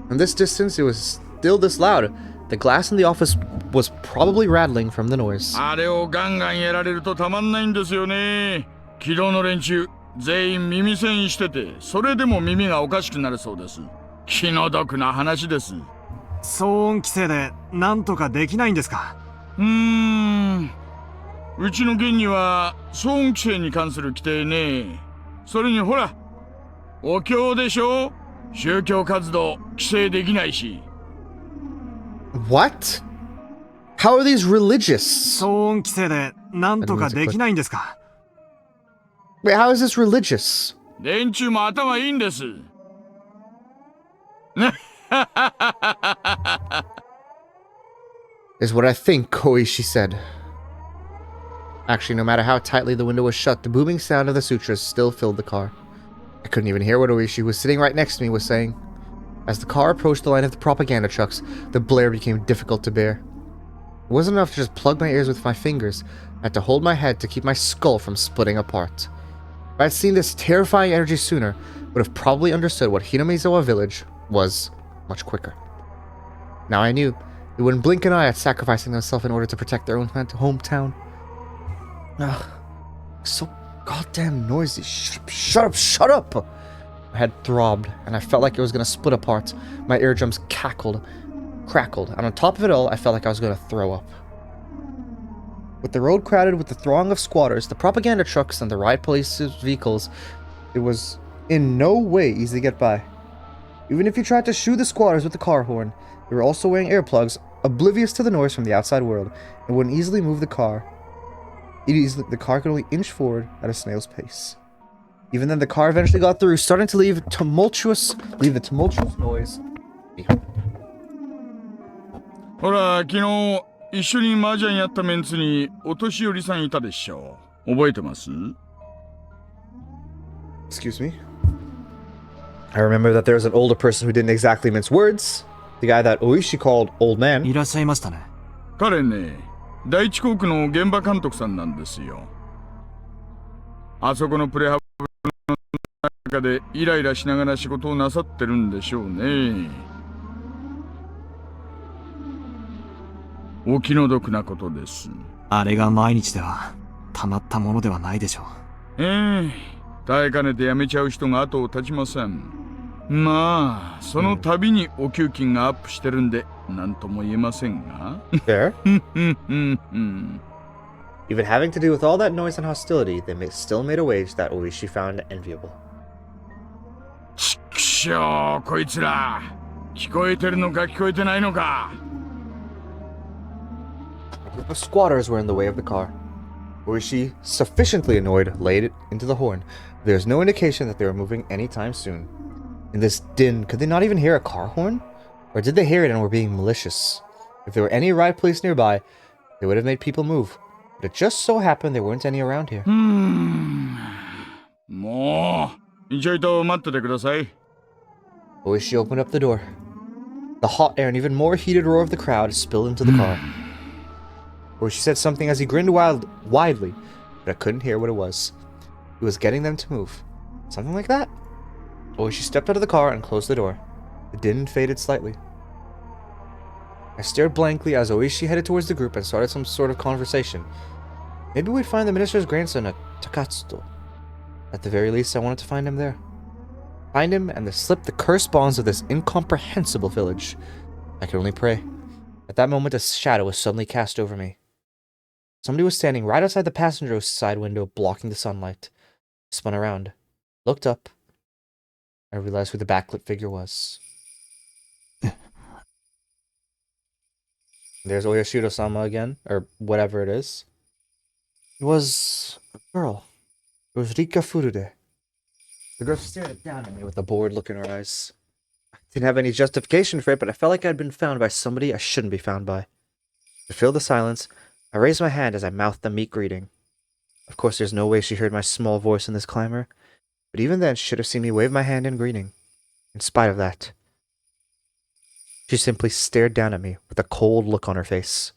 From this distance, it was still this loud. The glass in the office was probably rattling from the noise. あれをガンガンやられるとたまんないんですよね。昨日の連中、全員耳栓してて、それでも耳がおかしくなるそうです。気の毒な話です。騒音規制でなんとかできないんですか？うちの県には騒音規制に関する規定ね。それにほら、お経でしょ？宗教活動規制できないし。What? How are these religious? 騒音規制でなんとかできないんですか？ Wait, how is this religious? 連中も頭いいんです。Is what I think, Koichi said. Actually, no matter how tightly the window was shut, the booming sound of the sutras still filled the car. I couldn't even hear what Oishi, who was sitting right next to me, was saying. As the car approached the line of the propaganda trucks, the blare became difficult to bear. It wasn't enough to just plug my ears with my fingers. I had to hold my head to keep my skull from splitting apart. If I had seen this terrifying energy sooner, I would have probably understood what Hinamizawa village was much quicker. Now I knew they wouldn't blink an eye at sacrificing themselves in order to protect their own hometown. Ugh, so goddamn noisy. Shut up! My head throbbed, and I felt like it was going to split apart. My eardrums crackled, and on top of it all, I felt like I was going to throw up. With the road crowded with the throng of squatters, the propaganda trucks, and the riot police's vehicles, it was in no way easy to get by. Even if you tried to shoo the squatters with the car horn, they were also wearing earplugs, oblivious to the noise from the outside world, and wouldn't easily move the car. The car could only inch forward at a snail's pace. Even then, the car eventually got through, starting to leave the tumultuous noise behind. ほら、昨日一緒に麻雀やったメンツにお年寄りさんいたでしょ。覚えてます？ Excuse me? I remember that there was an older person who didn't exactly mince words. The guy that Oishi called old man. いらっしゃいましたね。彼ね、第一航空の現場監督さんなんですよ。あそこのプレハブの中でイライラしながら仕事をなさってるんでしょうね。お気の毒なことです。あれが毎日ではたまったものではないでしょう。耐えかねて辞めちゃう人が後を絶ちません。まあ、その度にお給金がアップしてるんで、なんとも言えませんが。Fair. Even having to do with all that noise and hostility, they still made a wage that Oishi found enviable. ちくしょう、こいつら。聞こえてるのか聞こえてないのか。A group of squatters were in the way of the car. Oishi, sufficiently annoyed, laid it into the horn. There was no indication that they were moving anytime soon. In this din, could they not even hear a car horn? Or did they hear it and were being malicious? If there were any riot police nearby, they would have made people move. But it just so happened there weren't any around here. もう、ちょいと待っててください。Oishi opened up the door. The hot air and even more heated roar of the crowd spilled into the car. Oishi said something as he grinned widely, but I couldn't hear what it was. He was getting them to move. Something like that? Oishi stepped out of the car and closed the door. The din faded slightly. I stared blankly as Oishi headed towards the group and started some sort of conversation. Maybe we'd find the minister's grandson at Takatsuto. At the very least, I wanted to find him there. Find him and slip the cursed bonds of this incomprehensible village. I could only pray. At that moment, a shadow was suddenly cast over me. Somebody was standing right outside the passenger side window, blocking the sunlight. I spun around, looked up, and I realized who the backlit figure was. There's Oyashiro-sama again, or whatever it is. It was a girl. It was Rika Furude. The girl stared down at me with a bored look in her eyes. I didn't have any justification for it, but I felt like I'd been found by somebody I shouldn't be found by. To fill the silence, I raised my hand as I mouthed a meek greeting. Of course, there's no way she heard my small voice in this clamor, but even then she should have seen me wave my hand in greeting. In spite of that, she simply stared down at me with a cold look on her face.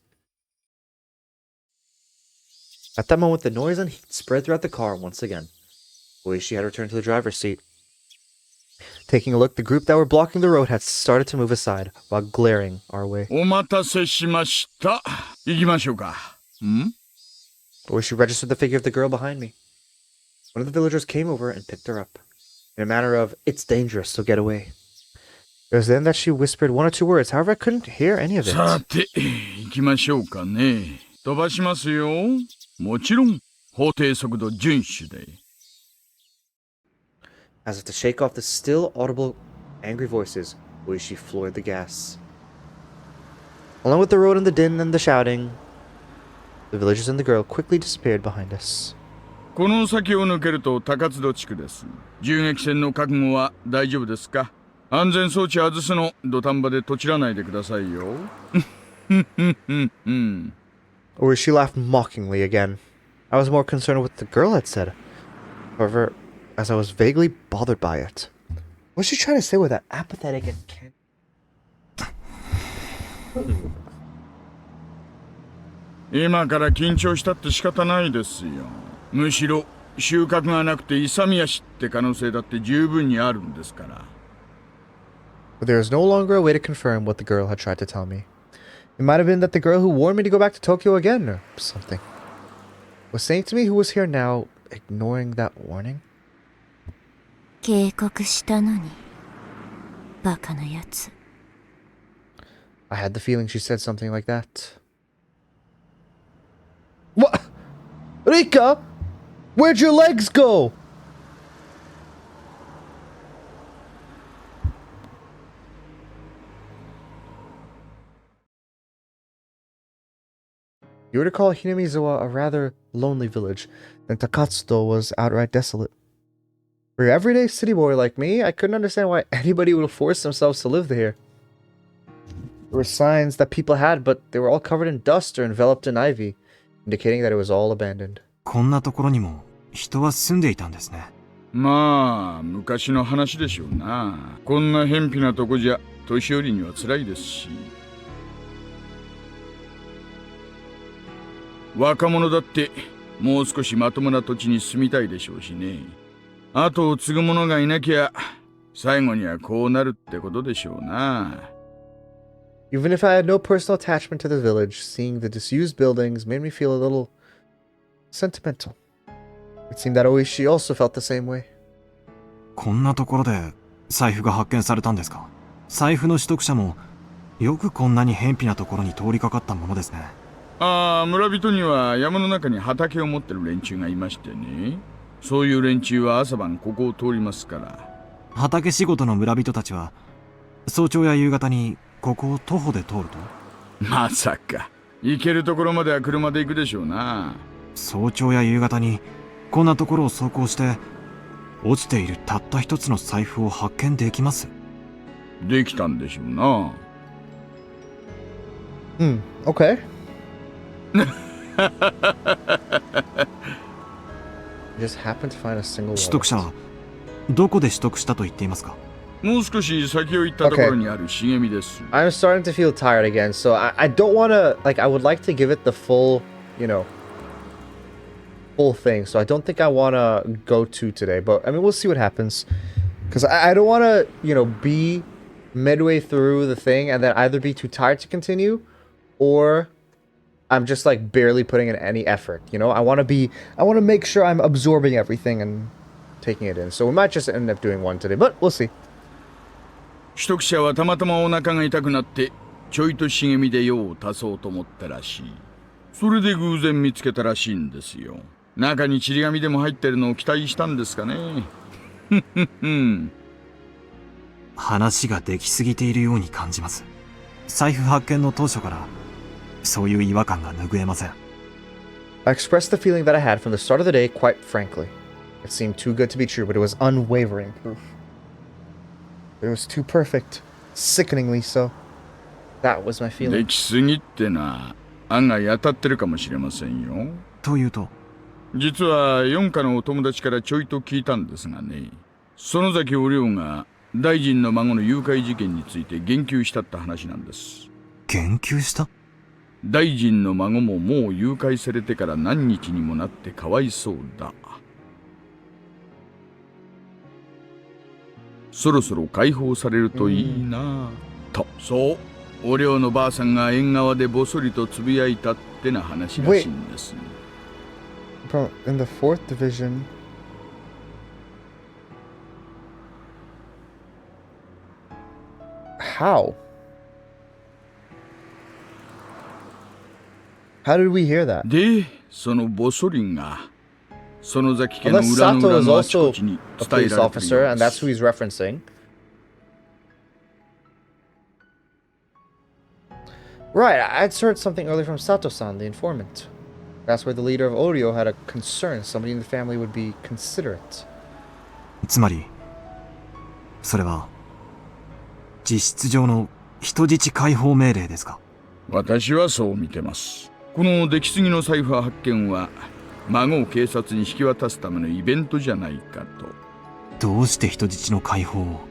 At that moment, the noise and heat spread throughout the car once again. Oishi had returned to the driver's seat. Taking a look, the group that were blocking the road had started to move aside while glaring our way. お待たせしました。行きましょうか。Oishi registered the figure of the girl behind me. One of the villagers came over and picked her up, in a manner of, "It's dangerous, so get away." It was then that she whispered one or two words, however I couldn't hear any of it. さて、行きましょうかね。飛ばしますよ。もちろん、法定速度遵守で。As if to shake off the still audible angry voices, Oishi floored the gas. Along with the road and the din and the shouting, the villagers and the girl quickly disappeared behind us. この先を抜けると高津戸地区です。銃撃戦の覚悟は大丈夫ですか？安全装置外すの土壇場でとちらないでくださいよ。Oishi laughed mockingly again. I was more concerned with what the girl had said. However, as I was vaguely bothered by it. What was she trying to say with that apathetic and can't... 今から緊張したって仕方ないですよ。むしろ収穫がなくて勇み足って可能性だって十分にあるんですから。But there was no longer a way to confirm what the girl had tried to tell me. It might have been that the girl who warned me to go back to Tokyo again or something was saying to me who was here now, ignoring that warning. 警告したのに、バカなやつ。I had the feeling she said something like that. What? Rika? Where'd your legs go? You were to call Hinamizawa a rather lonely village, and Takatsudo was outright desolate. For your everyday city boy like me, I couldn't understand why anybody would force themselves to live there. There were signs that people had, but they were all covered in dust or enveloped in ivy, indicating that it was all abandoned. こんなところにも人は住んでいたんですね。まあ、昔の話でしょうな。こんな偏僻なとこじゃ、年寄りには辛いですし。若者だって、もう少しまともな土地に住みたいでしょうしね。後を継ぐ者がいなきゃ、最後にはこうなるってことでしょうな。Even if I had no personal attachment to the village, seeing the disused buildings made me feel a little sentimental. It seemed that Oishi also felt the same way. こんなところで財布が発見されたんですか？財布の取得者もよくこんなに偏僻なところに通りかかったものですね。ああ、村人には山の中に畑を持ってる連中がいましてね。そういう連中は朝晩ここを通りますから。畑仕事の村人たちは早朝や夕方にここを徒歩で通ると？まさか行けるところまでは車で行くでしょうな。早朝や夕方にこんなところを走行して落ちているたった一つの財布を発見できます？できたんでしょうな。Okay. Just happened to find a single 取得者はどこで取得したと言っていますか？もう少し先を行ったところにある茂みです。I'm starting to feel tired again, so I don't want to, like, I would like to give it the full, you know, full thing, so I don't think I want to go to today, but, I mean, we'll see what happens, because I don't want to, you know, be midway through the thing and then either be too tired to continue, or I'm just, like, barely putting in any effort, you know? I want to make sure I'm absorbing everything and taking it in, so we might just end up doing one today, but we'll see. 取得者はたまたまお腹が痛くなってちょいと茂みで用を足そうと思ったらしい。それで偶然見つけたらしいんですよ。中にちり紙でも入ってるのを期待したんですかね。話ができすぎているように感じます。財布発見の当初からそういう違和感が拭えません。I expressed the feeling that I had from the start of the day quite frankly. It seemed too good to be true, but it was unwavering proof. It was too perfect. Sickeningly so. That was my で feeling. きすぎってのは案外当たってるかもしれませんよ。というと、実は四課のお友達からちょいと聞いたんですがね、園崎お涼が大臣の孫の誘拐事件について言及したって話なんです。言及した？大臣の孫ももう誘拐されてから何日にもなってかわいそうだ。そろそろ解放されるといいなと。そう、お涼のばあさんが縁側でぼそりとつぶやいたってな話らしいんです。Bro, in the 4th division... How? How did we hear that? で、そのぼそりが園崎家の Unless 裏の Sato 裏 is のあちこ also ちに a 伝え police られている officer, よう and で that's す。 who he's referencing. Right, I'd heard something earlier from Sato-san, the informant. That's where the leader of Oryo had a concern somebody in the family would be considerate. つまり、それは、実質上の人質解放命令ですか？私はそう見てます。この出来すぎの財布発見は孫を警察に引き渡すためのイベントじゃないかと。どうして人質の解放を？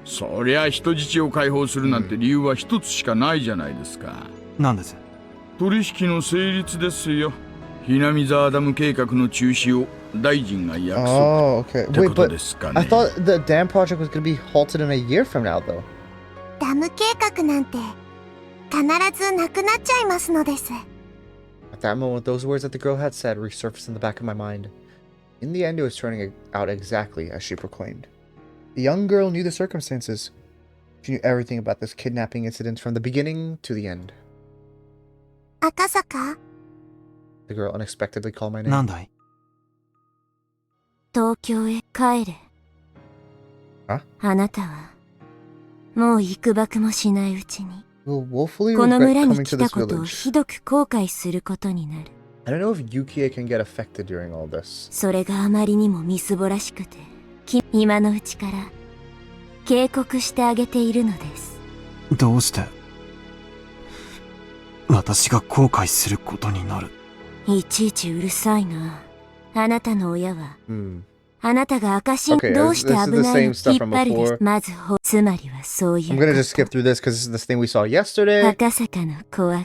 そりゃ人質を解放するなんて理由は一つしかないじゃないですか。なんです？取引の成立ですよ。ひなみ沢ダム計画の中止を大臣が約束 Oh, okay. って Wait, こと but ですか I ね。 thought the dam project was going to be halted in a year from now, though. ダム計画なんて必ずなくなっちゃいますのです。 At that moment, those words that the girl had said resurfaced in the back of my mind. In the end, it was turning out exactly as she proclaimed. The young girl knew the circumstances. She knew everything about this kidnapping incident from the beginning to the end. 赤坂、 The girl unexpectedly called my な name. んだい？東京へ帰れ。あ？あなたはもう幾ばくもしないうちに Will woefully この regret 村に coming 来 to た this ことを village. ひどく後悔することになる。 I don't know if Yukie can get affected during all this. それがあまりにもみすぼらしくて、今のうちから警告してあげているのです。どうして私が後悔することになる？いちいちうるさいな。あなたの親は、 Hmm. あなたが赤信 Okay, どうして this is 危 the ないの same stuff 引 from っ張るです。 before. まずつまりはそういう I'm こ gonna と。 just skip through this because this is the thing we saw yesterday. 赤坂の子は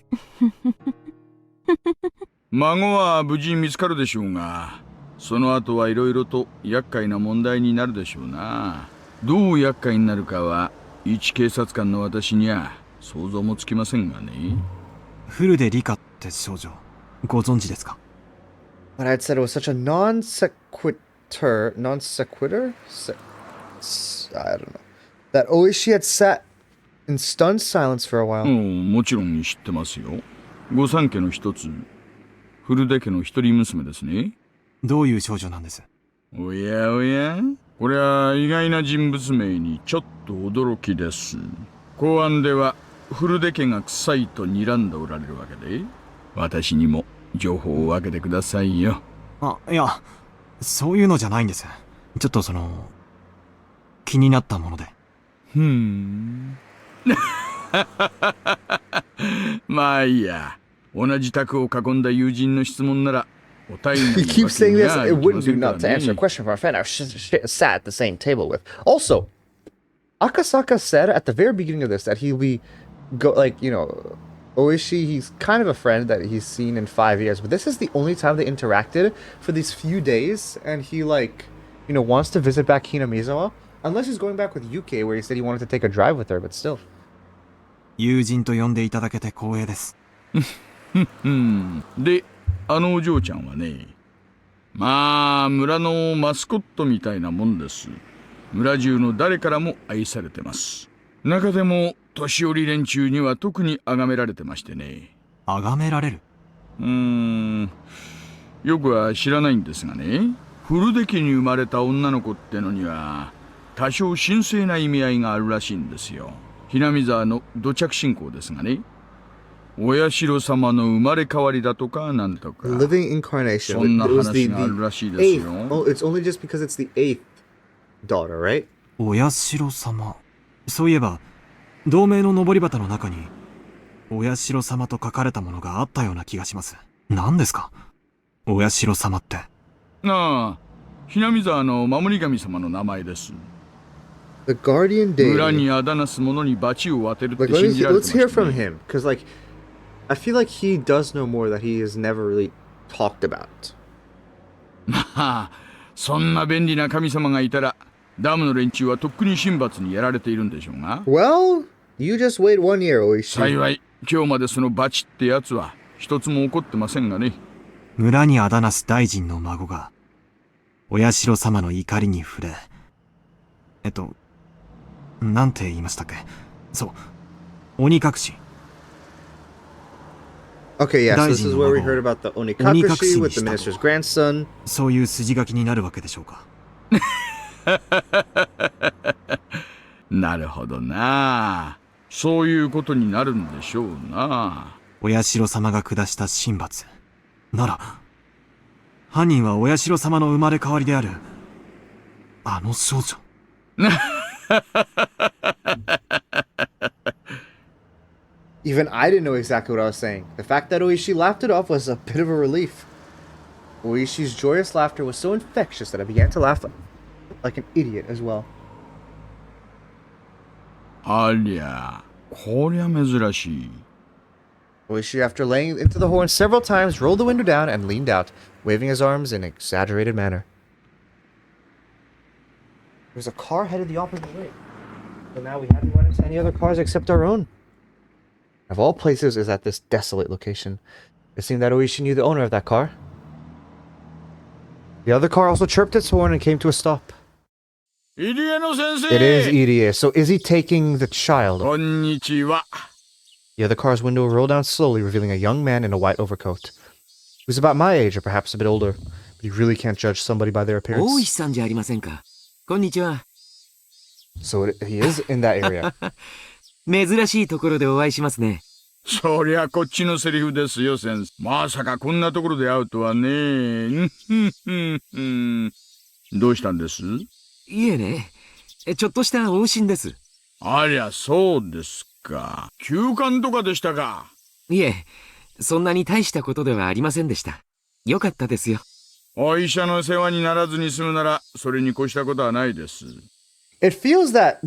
孫は無事見つかるでしょうが、その後はいろいろと厄介な問題になるでしょうな。どう厄介になるかは一警察官の私には想像もつきませんがね。フルでリカって少女、ご存知ですか？ But I'd said it was such a non sequitur. I don't know. That always she had sat in stunned silence for a while. もちろん知ってますよ。御三家の一つ、古出家の一人娘ですね。どういう少女なんです？おやおや、これは意外な人物名にちょっと驚きです。公安では古出家が臭いと睨んでおられるわけで、私にも情報を分けてくださいよ。あ、いや、そういうのじゃないんです。ちょっと気になったもので。まあいいや。同じ卓を囲んだ友人の質問なら、お便り He keeps saying this. It wouldn't do not to answer a question from a friend I sat at the same table with. Also, Akasaka said at the very beginning of this that he'll be Oishi, he's kind of a friend that he's seen in 5 years, but this is the only time they interacted for these few days, and he wants to visit back Hinamizawa, unless he's going back with Yuki, where he said he wanted to take a drive with her, but still. 友人と呼んでいただけて光栄です。で、あのお嬢ちゃんはね、まあ村のマスコットみたいなもんです。村中の誰からも愛されてます。中でも年寄り連中には特に崇められてましてね。崇められる？よくは知らないんですがね、古出家に生まれた女の子ってのには多少神聖な意味合いがあるらしいんですよ。ひなみ沢の土着信仰ですがね。お社様の生まれ変わりだとかなんとか。 Living incarnation. そんな It was the 話があるらしいです eighth. よ。 Oh, it's only just because it's the eighth daughter, right? お社様。そういえば、同盟の登り旗の中に、お社様と書かれたものがあったような気がします。何ですかお社様って。なあ、ひなみ沢の守り神様の名前です。 The guardian 村 deity. にあだなす者に罰を当てるっ Like, て信じられて let's ま hear した from ね。 him, because like, I feel like he does know more that he has never really talked about. まあ、そんな便利な神様がいたら、ダムの連中はとっくに神罰にやられているんでしょうが。 Well, you just wait 1 year, Oishi. 幸い、今日までその罰ってやつは一つも起こってませんがね。村にあだなす大臣の孫が、お社様の怒りに触れ、なんて言いましたっけ。そう、鬼隠し。 Okay, yeah, so this is Daijin where we no heard about the Onikakushi Onikakushi with the にしたと。 minister's grandson. そういう筋書きになるわけでしょうか。なるほどな。そういうことになるんでしょうな。お社様が下した神罰。なら、犯人はお社様の生まれ変わりである、あの少女。Even I didn't know exactly what I was saying. The fact that Oishi laughed it off was a bit of a relief. Oishi's joyous laughter was so infectious that I began to laugh like an idiot as well. ありゃ、こりゃ珍しい。 Oishi, after laying into the horn several times, rolled the window down and leaned out, waving his arms in an exaggerated manner. There's a car headed the opposite way. So now we haven't run into any other cars except our own. Of all places is at this desolate location. It seemed that Oishi knew the owner of that car. The other car also chirped its horn and came to a stop. 入江の先生。 It is Irie. So is he taking the child? こんにちは。 The other car's window rolled down slowly, revealing a young man in a white overcoat. He was about my age, or perhaps a bit older, but you really can't judge somebody by their 大 appearance. 石さんじゃありませんか。こんにちは。 So he is in that area. 珍しいところでお会いしますね。そりゃこっちのセリフですよ、先生。まさかこんなところで会うとはね。どうしたんです？いえね、ちょっとした往診です。ありゃ、そうですか。休館とかでしたか。いえ、そんなに大したことではありませんでした。よかったですよ。お医者の世話にならずに済むなら、それに越したことはないです。It feels that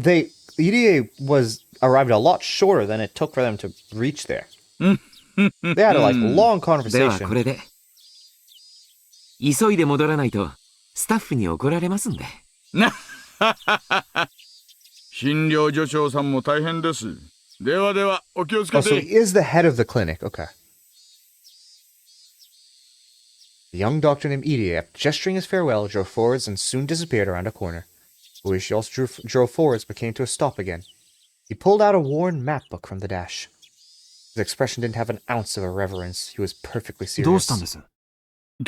Irie arrived a lot shorter than it took for them to reach there. They had a long では conversation. これで。急いで戻らないと、スタッフに怒られますんで。診療所長さんも大変です。ではでは、お気をつけ Oh, so he て。 is the head of the clinic. Okay. The young doctor named Irie, after gesturing his farewell, drove forwards and soon disappeared around a corner. Ueshi also drove forwards but came to a stop again. He pulled out a worn map book from the dash. His expression didn't have an ounce of irreverence. He was perfectly どうし serious. たんです？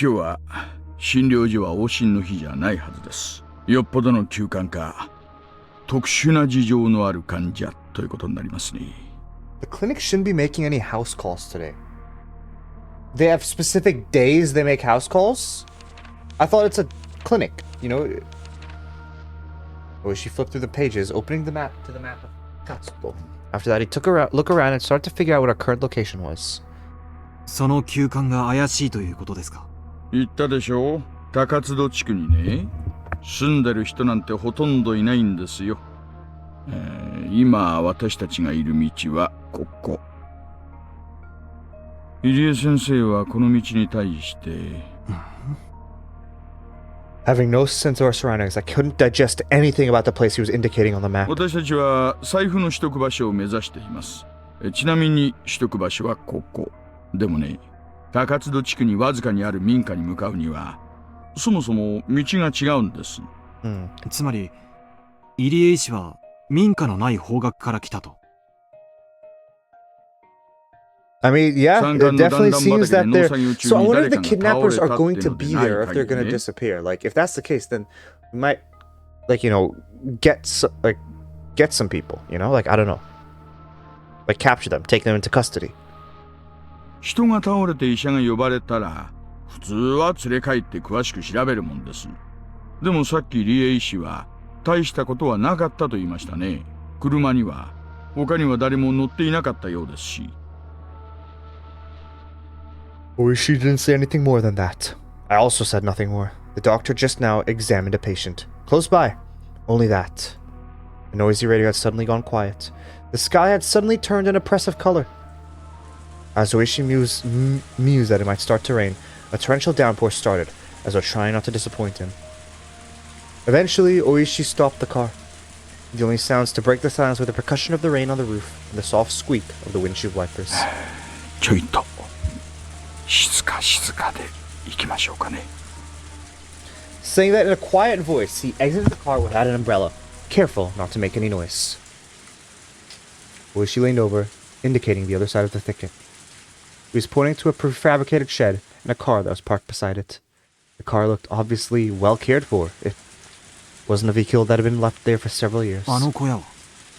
今日は、診療所は往診の日じゃないはずです。よっぽどの休館か、特殊な事情のある患者ということになりますね。The clinic shouldn't be making any house calls today. They have specific days they make house calls? I thought it's a clinic, you know? She flipped through the pages, opening the map to the map of Katsubo. After that, he took a look around and started to figure out what our current location was. その休館が怪しいということですか？言ったでしょう、高津戸地区にね、住んでる人なんてほとんどいないんですよ。今私たちがいる道はここ。入江先生はこの道に対して、Having no sense of our surroundings, I couldn't digest anything about the place he was indicating on the map. 私たちは財布の取得場所を目指しています。ちなみに取得場所はここ。でもね、高津戸地区にわずかにある民家に向かうには、そもそも道が違うんです。つまり、入江医師は民家のない方角から来たと。I mean, yeah, it definitely seems that they're... So I wonder if the kidnappers are going to be there, or if they're going to disappear. Like, if that's the case, then we might, like, you know, get some people, you know? Like, I don't know. Like, capture them, take them into custody. 人が倒れて医者が呼ばれたら、普通は連れ帰って詳しく調べるもんです。でもさっき理恵医師は、大したことはなかったと言いましたね。車には、他には誰も乗っていなかったようですし。Oishi didn't say anything more than that. I also said nothing more. The doctor just now examined a patient. Close by. Only that. The noisy radio had suddenly gone quiet. The sky had suddenly turned an oppressive color. As Oishi mused that it might start to rain, a torrential downpour started, as though trying not to disappoint him. Eventually, Oishi stopped the car. The only sounds to break the silence were the percussion of the rain on the roof and the soft squeak of the windshield wipers. ちょいと静かで行きましょうかね。 Saying that in a quiet voice, he exited the car without an umbrella, careful not to make any noise. Oishi leaned over, indicating the other side of the thicket. He was pointing to a prefabricated shed and a car that was parked beside it. The car looked obviously well cared for. It wasn't a vehicle that had been left there for several years. あの小屋は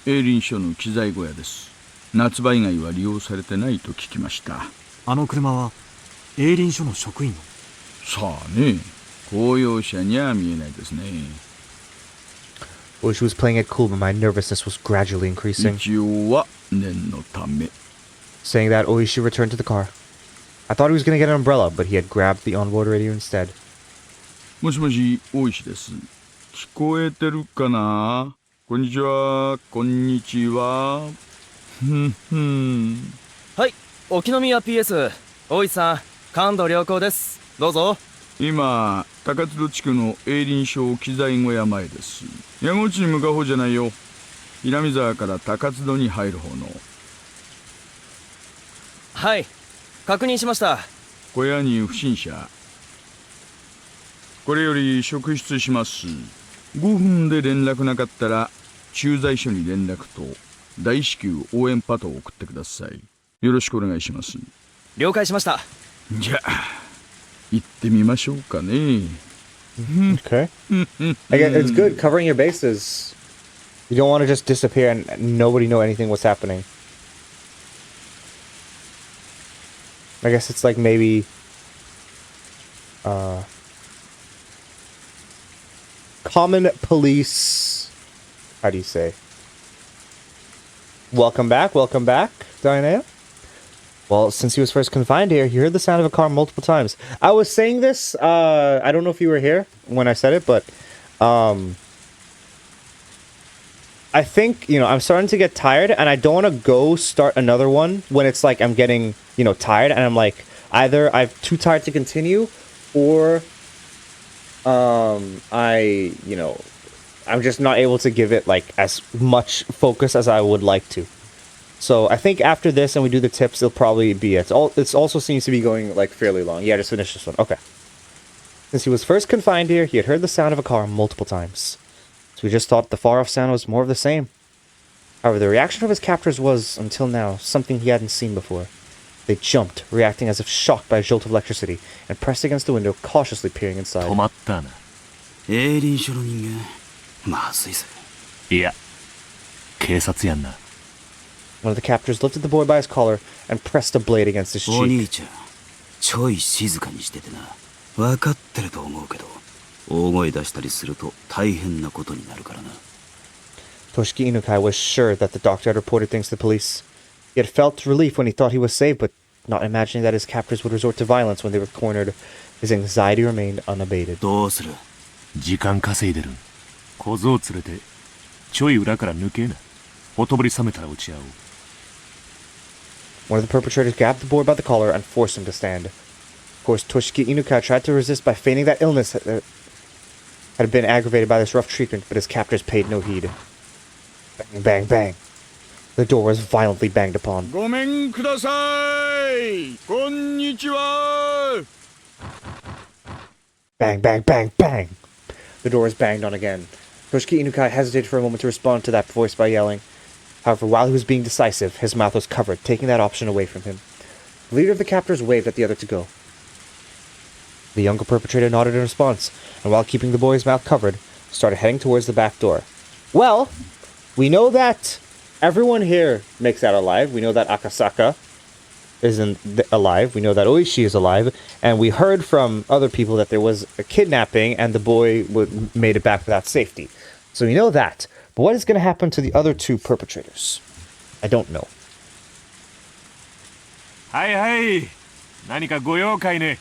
営林署の機材小屋です。夏場以外は利用されてないと聞きました。あの車は営林署の職員の。さあね、公用車には見えないですね。Oishi was playing it cool, but my nervousness was gradually increasing. 一応は念のため。 Saying that, Oishi returned to the car. I thought he was going to get an umbrella, but he had grabbed the onboard radio instead. もしもし、大石です。聞こえてるかな？こんにちは、こんにちは。はい、沖宮 PS。大石さん、感度良好です。どうぞ。今、高津戸地区の営林署機材小屋前です。矢後地に向かう方じゃないよ。南沢から高津戸に入る方の。はい、確認しました。小屋に不審者。これより職質します。5分で連絡なかったら駐在所に連絡と大至急応援パトを送ってください。よろしくお願いします。了解しました。じゃあ行ってみましょうかね。Okay. I guess it's good covering your bases. You don't want to just disappear and nobody know anything what's happening. I guess it's like maybe common police. How do you say? Welcome back, Diana. Well, since he was first confined here, he heard the sound of a car multiple times. I was saying this, I don't know if you were here when I said it, but I think, I'm starting to get tired, and I don't want to go start another one when it's like I'm getting, tired, and I'm like, either I'm too tired to continue, or I'm just not able to give it, like, as much focus as I would like to. So I think after this and we do the tips, it'll probably be it. It also seems to be going, like, fairly long. Yeah, just finish this one. Okay. Since he was first confined here, he had heard the sound of a car multiple times. So we just thought the far-off sound was more of the same. However, the reaction of his captors was, until now, something he hadn't seen before. They jumped, reacting as if shocked by a jolt of electricity, and pressed against the window, cautiously peering inside. 止まったな。営林署の人間、まずいぜ。いや、警察やんな。One of the captors lifted the boy by his collar and pressed a blade against his お cheek. 兄ちゃん、ちょい静かにしててな。分かってると思うけど、大声出したりすると大変なことになるからな。Toshiki Inukai was sure that the doctor had reported things to the police. He had felt relief when he thought he was safe, but not imagining that his captors would resort to violence when they were cornered, his anxiety remained unabated. どうする？時間稼いでる。小僧連れて、ちょい裏から抜けな。ほとぼり冷めたら落ち合おう。One of the perpetrators grabbed the boy by the collar and forced him to stand. Of course, Toshiki Inukai tried to resist by feigning that illness had been aggravated by this rough treatment, but his captors paid no heed. Bang, bang, bang. The door was violently banged upon. ごめんください。こんにちは。 Bang, bang, bang, bang. The door was banged on again. Toshiki Inukai hesitated for a moment to respond to that voice by yelling. However, while he was being decisive, his mouth was covered, taking that option away from him. The leader of the captors waved at the other to go. The younger perpetrator nodded in response, and while keeping the boy's mouth covered, started heading towards the back door. Well, we know that everyone here makes out alive. We know that Akasaka alive. We know that Oishi is alive, and we heard from other people that there was a kidnapping and the boy made it back without safety. So we know that. But what is going to happen to the other two perpetrators? I don't know. はいはい。何かご用かいね。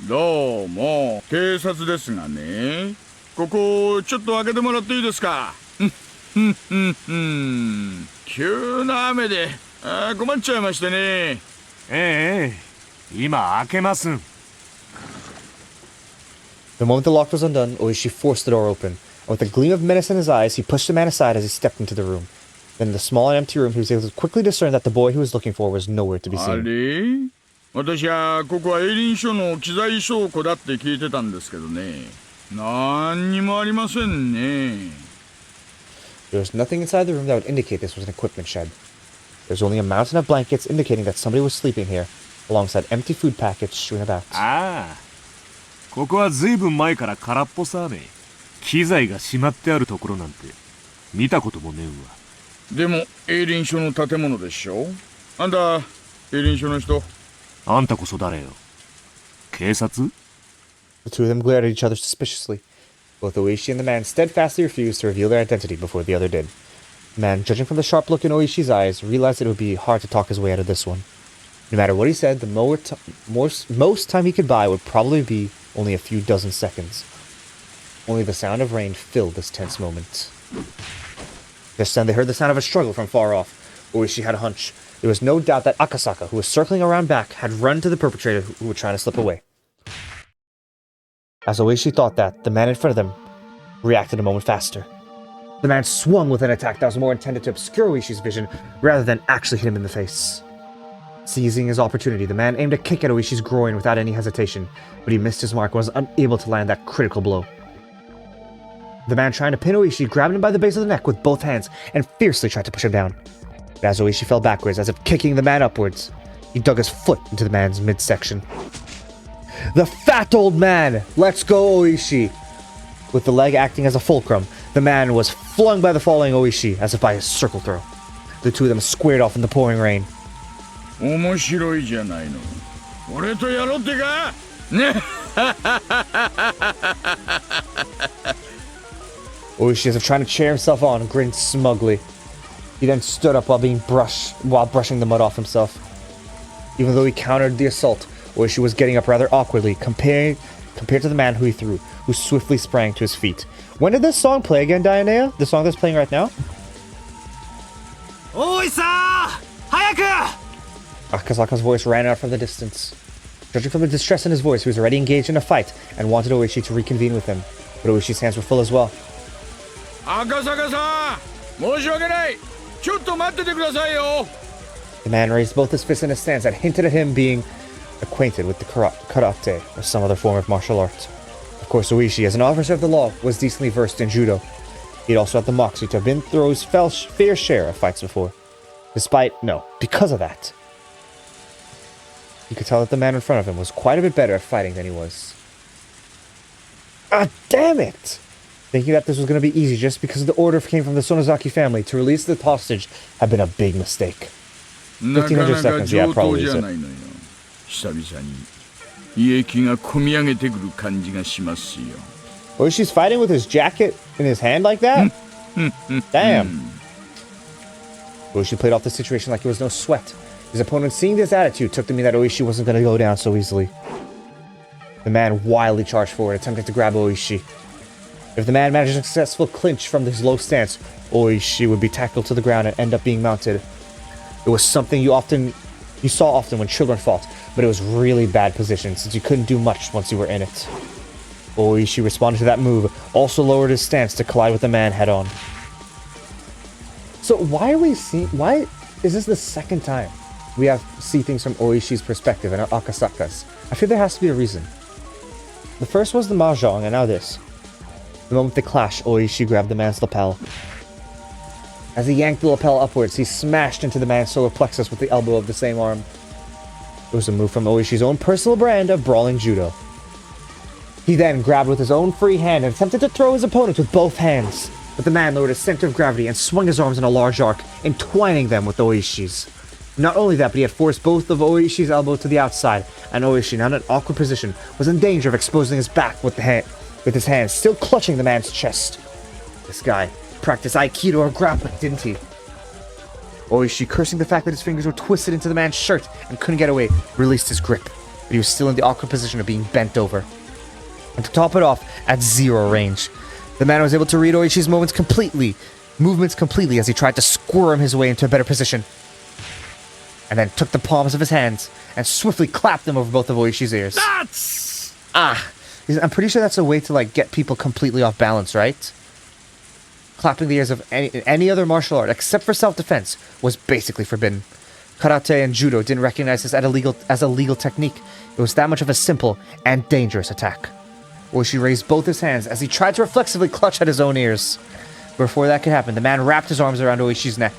どうも、警察ですがね。ここ、ちょっと開けてもらっていいですか。急な雨で、困っちゃいましてね。ええ、今開けますん。The moment the lock was undone, Oishi forced the door open, and with a gleam of menace in his eyes, he pushed the man aside as he stepped into the room. Then in the small and empty room, he was able to quickly discern that the boy he was looking for was nowhere to be あ seen. れ私はここは営林署の機材倉庫だって聞いてたんですけどね。なんにもありませんね。There was nothing inside the room that would indicate this was an equipment shed. There was only a mountain of blankets indicating that somebody was sleeping here, alongside empty food packets strewn about. ああ。ここはずいぶん前から空っぽさね。機材がしまってあるところなんて見たこともねえわ。でも営林署の建物でしょ。あんた営林署の人。あんたこそ誰よ。警察？ The two of them glared at each other suspiciously. Both Oishi and the man steadfastly refused to reveal their identity before the other did. The man, judging from the sharp look in Oishi's eyes, realized that it would be hard to talk his way out of this one. No matter what he said, the most time he could buy would probably be only a few dozen seconds. Only the sound of rain filled this tense moment. This time they heard the sound of a struggle from far off. Oishi had a hunch. There was no doubt that Akasaka, who was circling around back, had run to the perpetrator who was trying to slip away. As Oishi thought that, the man in front of them reacted a moment faster. The man swung with an attack that was more intended to obscure Oishi's vision rather than actually hit him in the face. Seizing his opportunity, the man aimed a kick at Oishi's groin without any hesitation, but he missed his mark and was unable to land that critical blow. The man trying to pin Oishi grabbed him by the base of the neck with both hands and fiercely tried to push him down. But as Oishi fell backwards, as if kicking the man upwards, he dug his foot into the man's midsection. The fat old man! Let's go, Oishi! With the leg acting as a fulcrum, the man was flung by the falling Oishi as if by a circle throw. The two of them squared off in the pouring rain. 面白いじゃないの。俺とやろうってかね。Oishi, as if trying to cheer himself on, grinned smugly. He then stood up while brushing the mud off himself. Even though he countered the assault, Oishi was getting up rather awkwardly compared to the man who he threw, who swiftly sprang to his feet. When did this song play again, Dianea? The song that's playing right now? Oi-san! Hayaku! Akasaka's voice ran out from the distance. Judging from the distress in his voice, he was already engaged in a fight and wanted Oishi to reconvene with him. But Oishi's hands were full as well. 赤坂さん、申し訳ない。ちょっと待っててくださいよ。 The man raised both his fists in a stance that hinted at him being acquainted with the karate or some other form of martial art. Of course, Oishi, as an officer of the law, was decently versed in judo. He'd also had the moxie to have been through his fair share of fights before. Because of that. You could tell that the man in front of him was quite a bit better at fighting than he was. Ah, damn it! Thinking that this was going to be easy just because the order came from the Sonozaki family to release the hostage had been a big mistake. 1500 seconds, yeah, probably is it. 久々に胃液がこみ上げてくる感じがしますよ。 Oishi's fighting with his jacket in his hand like that? Damn. Oishi played off the situation like it was no sweat. His opponent, seeing this attitude, took to mean that Oishi wasn't going to go down so easily. The man wildly charged forward, attempting to grab Oishi. If the man managed a successful clinch from his low stance, Oishi would be tackled to the ground and end up being mounted. It was something you saw often when children fought, but it was really bad position since you couldn't do much once you were in it. Oishi responded to that move, also lowered his stance to collide with the man head on. So why is this the second time we see things from Oishi's perspective and Akasaka's? I feel there has to be a reason. The first was the mahjong, and now this. The moment they clash, Oishi grabbed the man's lapel. As he yanked the lapel upwards, he smashed into the man's solar plexus with the elbow of the same arm. It was a move from Oishi's own personal brand of brawling judo. He then grabbed with his own free hand and attempted to throw his opponent with both hands. But the man lowered his center of gravity and swung his arms in a large arc, entwining them with Oishi's. Not only that, but he had forced both of Oishi's elbow to the outside, and Oishi, now in an awkward position, was in danger of exposing his back with his hands still clutching the man's chest. This guy practiced Aikido or grappling, didn't he? Oishi, cursing the fact that his fingers were twisted into the man's shirt and couldn't get away, released his grip, but he was still in the awkward position of being bent over. And to top it off, at 0 range, the man was able to read Oishi's movements completely as he tried to squirm his way into a better position, and then took the palms of his hands and swiftly clapped them over both of Oishi's ears. I'm pretty sure that's a way to, like, get people completely off balance, right? Clapping the ears of any other martial art, except for self-defense, was basically forbidden. Karate and Judo didn't recognize this as a legal technique. It was that much of a simple and dangerous attack. Oishi raised both his hands as he tried to reflexively clutch at his own ears. Before that could happen, the man wrapped his arms around Oishi's neck.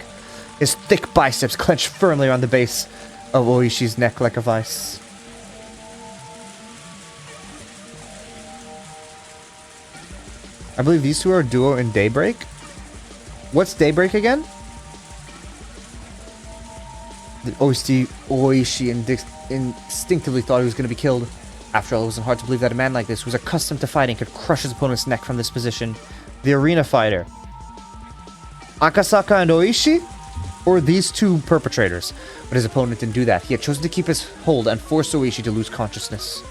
His thick biceps clenched firmly around the base of Oishi's neck like a vice. I believe these two are a duo in Daybreak. What's Daybreak again? Oishi instinctively thought he was going to be killed. After all, it wasn't hard to believe that a man like this, who was accustomed to fighting, could crush his opponent's neck from this position. The arena fighter. Akasaka and Oishi? Or these two perpetrators? But his opponent didn't do that. He had chosen to keep his hold and force Oishi to lose consciousness.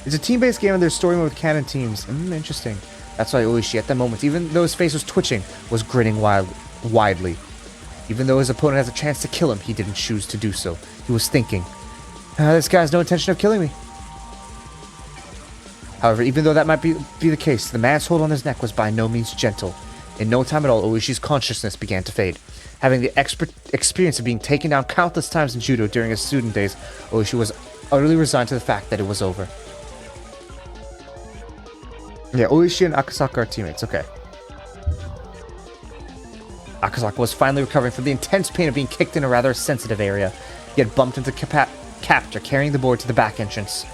It's a team-based game and there's story mode with canon teams. Interesting. That's why Oishi, at that moment, even though his face was twitching, was grinning widely. Even though his opponent has a chance to kill him, he didn't choose to do so. He was thinking, this guy has no intention of killing me. However, even though that might be the case, the man's hold on his neck was by no means gentle. In no time at all, Oishi's consciousness began to fade. Having the experience of being taken down countless times in judo during his student days, Oishi was utterly resigned to the fact that it was over. Yeah, Oishi and Akasaka are teammates, okay. Akasaka was finally recovering from the intense pain of being kicked in a rather sensitive area. He had bumped into Captor, carrying the board to the back entrance.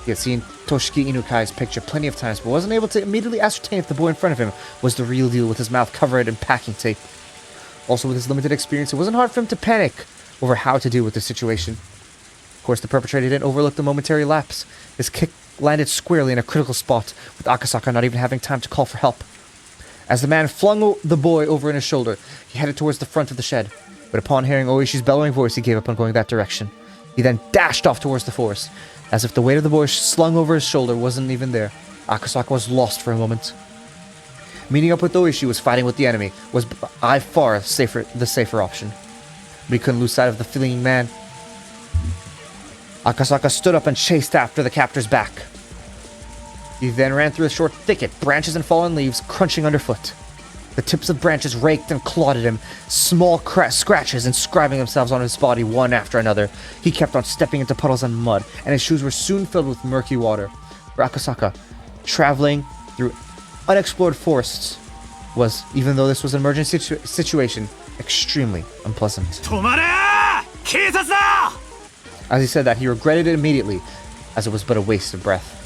He had seen Toshiki Inukai's picture plenty of times, but wasn't able to immediately ascertain if the boy in front of him was the real deal with his mouth covered in packing tape. Also, with his limited experience, it wasn't hard for him to panic over how to deal with the situation. Of course, the perpetrator didn't overlook the momentary lapse. His kick landed squarely in a critical spot, with Akasaka not even having time to call for help. As the man flung the boy over in his shoulder, he headed towards the front of the shed, but upon hearing Oishi's bellowing voice, he gave up on going that direction. He then dashed off towards the forest. As if the weight of the boy slung over his shoulder wasn't even there, Akasaka was lost for a moment. Meeting up with Oishi was fighting with the enemy was by far the safer option. But he couldn't lose sight of the fleeing man. Akasaka stood up and chased after the captor's back. He then ran through a short thicket, branches and fallen leaves crunching underfoot. The tips of branches raked and clawed at him, small scratches inscribing themselves on his body one after another. He kept on stepping into puddles and mud, and his shoes were soon filled with murky water. For Akasaka, traveling through unexplored forests was, even though this was an emergency situation, extremely unpleasant. As he said that, he regretted it immediately, as it was but a waste of breath.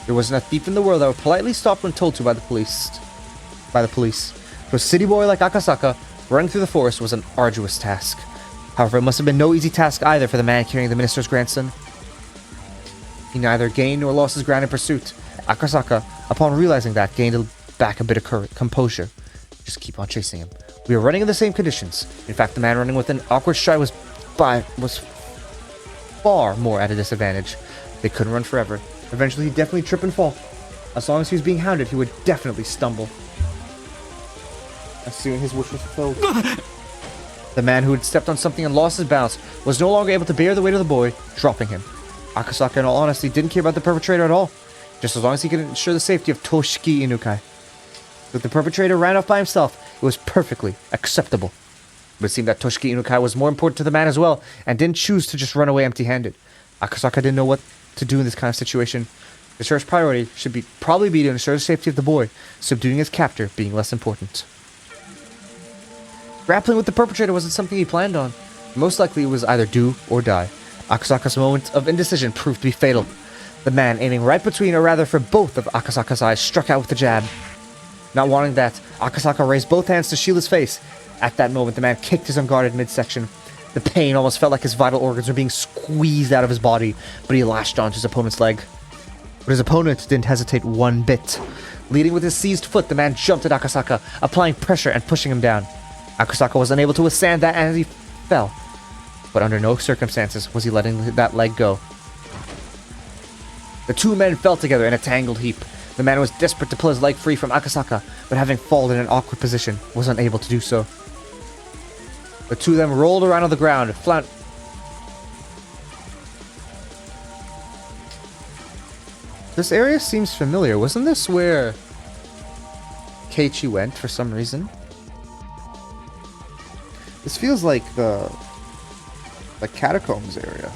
There wasn't a thief in the world that would politely stop when told to by the police. For a city boy like Akasaka, running through the forest was an arduous task. However, it must have been no easy task either for the man carrying the minister's grandson. He neither gained nor lost his ground in pursuit. Akasaka, upon realizing that, gained back a bit of composure. Just keep on chasing him. We were running in the same conditions. In fact, the man running with an awkward stride was far more at a disadvantage. They couldn't run forever. Eventually, he'd definitely trip and fall. As long as he was being hounded, he would definitely stumble. As soon his wish was fulfilled. The man who had stepped on something and lost his balance was no longer able to bear the weight of the boy, dropping him. Akasaka, in all honesty, didn't care about the perpetrator at all, just as long as he could ensure the safety of Toshiki Inukai. If the perpetrator ran off by himself, it was perfectly acceptable. But it seemed that Toshiki Inukai was more important to the man as well, and didn't choose to just run away empty-handed. Akasaka didn't know what to do in this kind of situation. His first priority should probably be to ensure the safety of the boy, subduing his captor being less important. Grappling with the perpetrator wasn't something he planned on. Most likely it was either do or die. Akasaka's moment of indecision proved to be fatal. The man, aiming right between, or rather for both of Akasaka's eyes, struck out with a jab. Not wanting that, Akasaka raised both hands to shield his face. At that moment, the man kicked his unguarded midsection. The pain almost felt like his vital organs were being squeezed out of his body, but he lashed onto his opponent's leg. But his opponent didn't hesitate one bit. Leading with his seized foot, the man jumped at Akasaka, applying pressure and pushing him down. Akasaka was unable to withstand that as he fell, but under no circumstances was he letting that leg go. The two men fell together in a tangled heap. The man was desperate to pull his leg free from Akasaka, but having fallen in an awkward position, was unable to do so. The two of them rolled around on the ground, This area seems familiar. Wasn't this where Keiichi went for some reason? This feels like the catacombs area.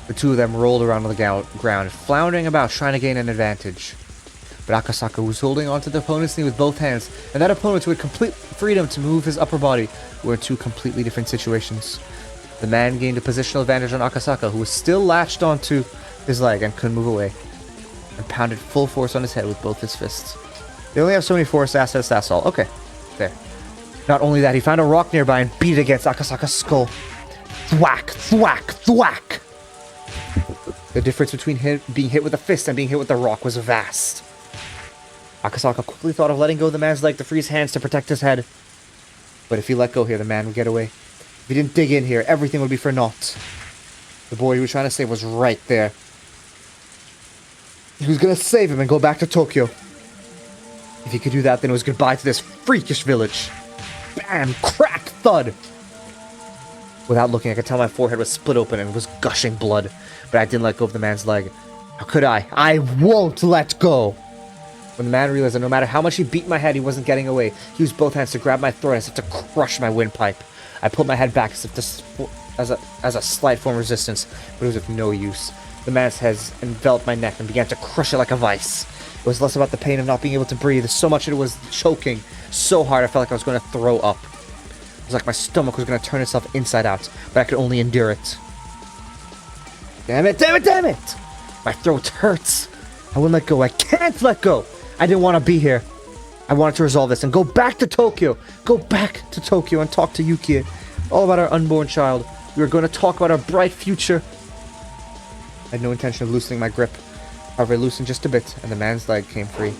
The two of them rolled around on the ground, floundering about, trying to gain an advantage. But Akasaka was holding onto the opponent's knee with both hands, and that opponent who had complete freedom to move his upper body were in two completely different situations. The man gained a positional advantage on Akasaka, who was still latched onto his leg and couldn't move away, and pounded full force on his head with both his fists. They only have so many force assets, that's all. Okay, there. Not only that, he found a rock nearby and beat it against Akasaka's skull. Thwack, thwack, thwack! The difference between being hit with a fist and being hit with the rock was vast. Akasaka quickly thought of letting go of the man's leg to free his hands to protect his head. But if he let go here, the man would get away. If he didn't dig in here, everything would be for naught. The boy he was trying to save was right there. He was gonna save him and go back to Tokyo. If he could do that, then it was goodbye to this freakish village. Bam! Crack! Thud! Without looking, I could tell my forehead was split open and was gushing blood. But I didn't let go of the man's leg. How could I? I won't let go! When the man realized that no matter how much he beat my head, he wasn't getting away, he used both hands to grab my throat as if to crush my windpipe. I pulled my head back as if as a slight form of resistance, but it was of no use. The man's head enveloped my neck and began to crush it like a vice. It was less about the pain of not being able to breathe, so much it was choking so hard I felt like I was going to throw up. It was like my stomach was going to turn itself inside out, but I could only endure it. Damn it, damn it, damn it! My throat hurts. I wouldn't let go. I can't let go. I didn't want to be here. I wanted to resolve this and go back to Tokyo. Go back to Tokyo and talk to Yukie. All about our unborn child. We were going to talk about our bright future. I had no intention of loosening my grip. However, I loosened just a bit, and the man's leg came free.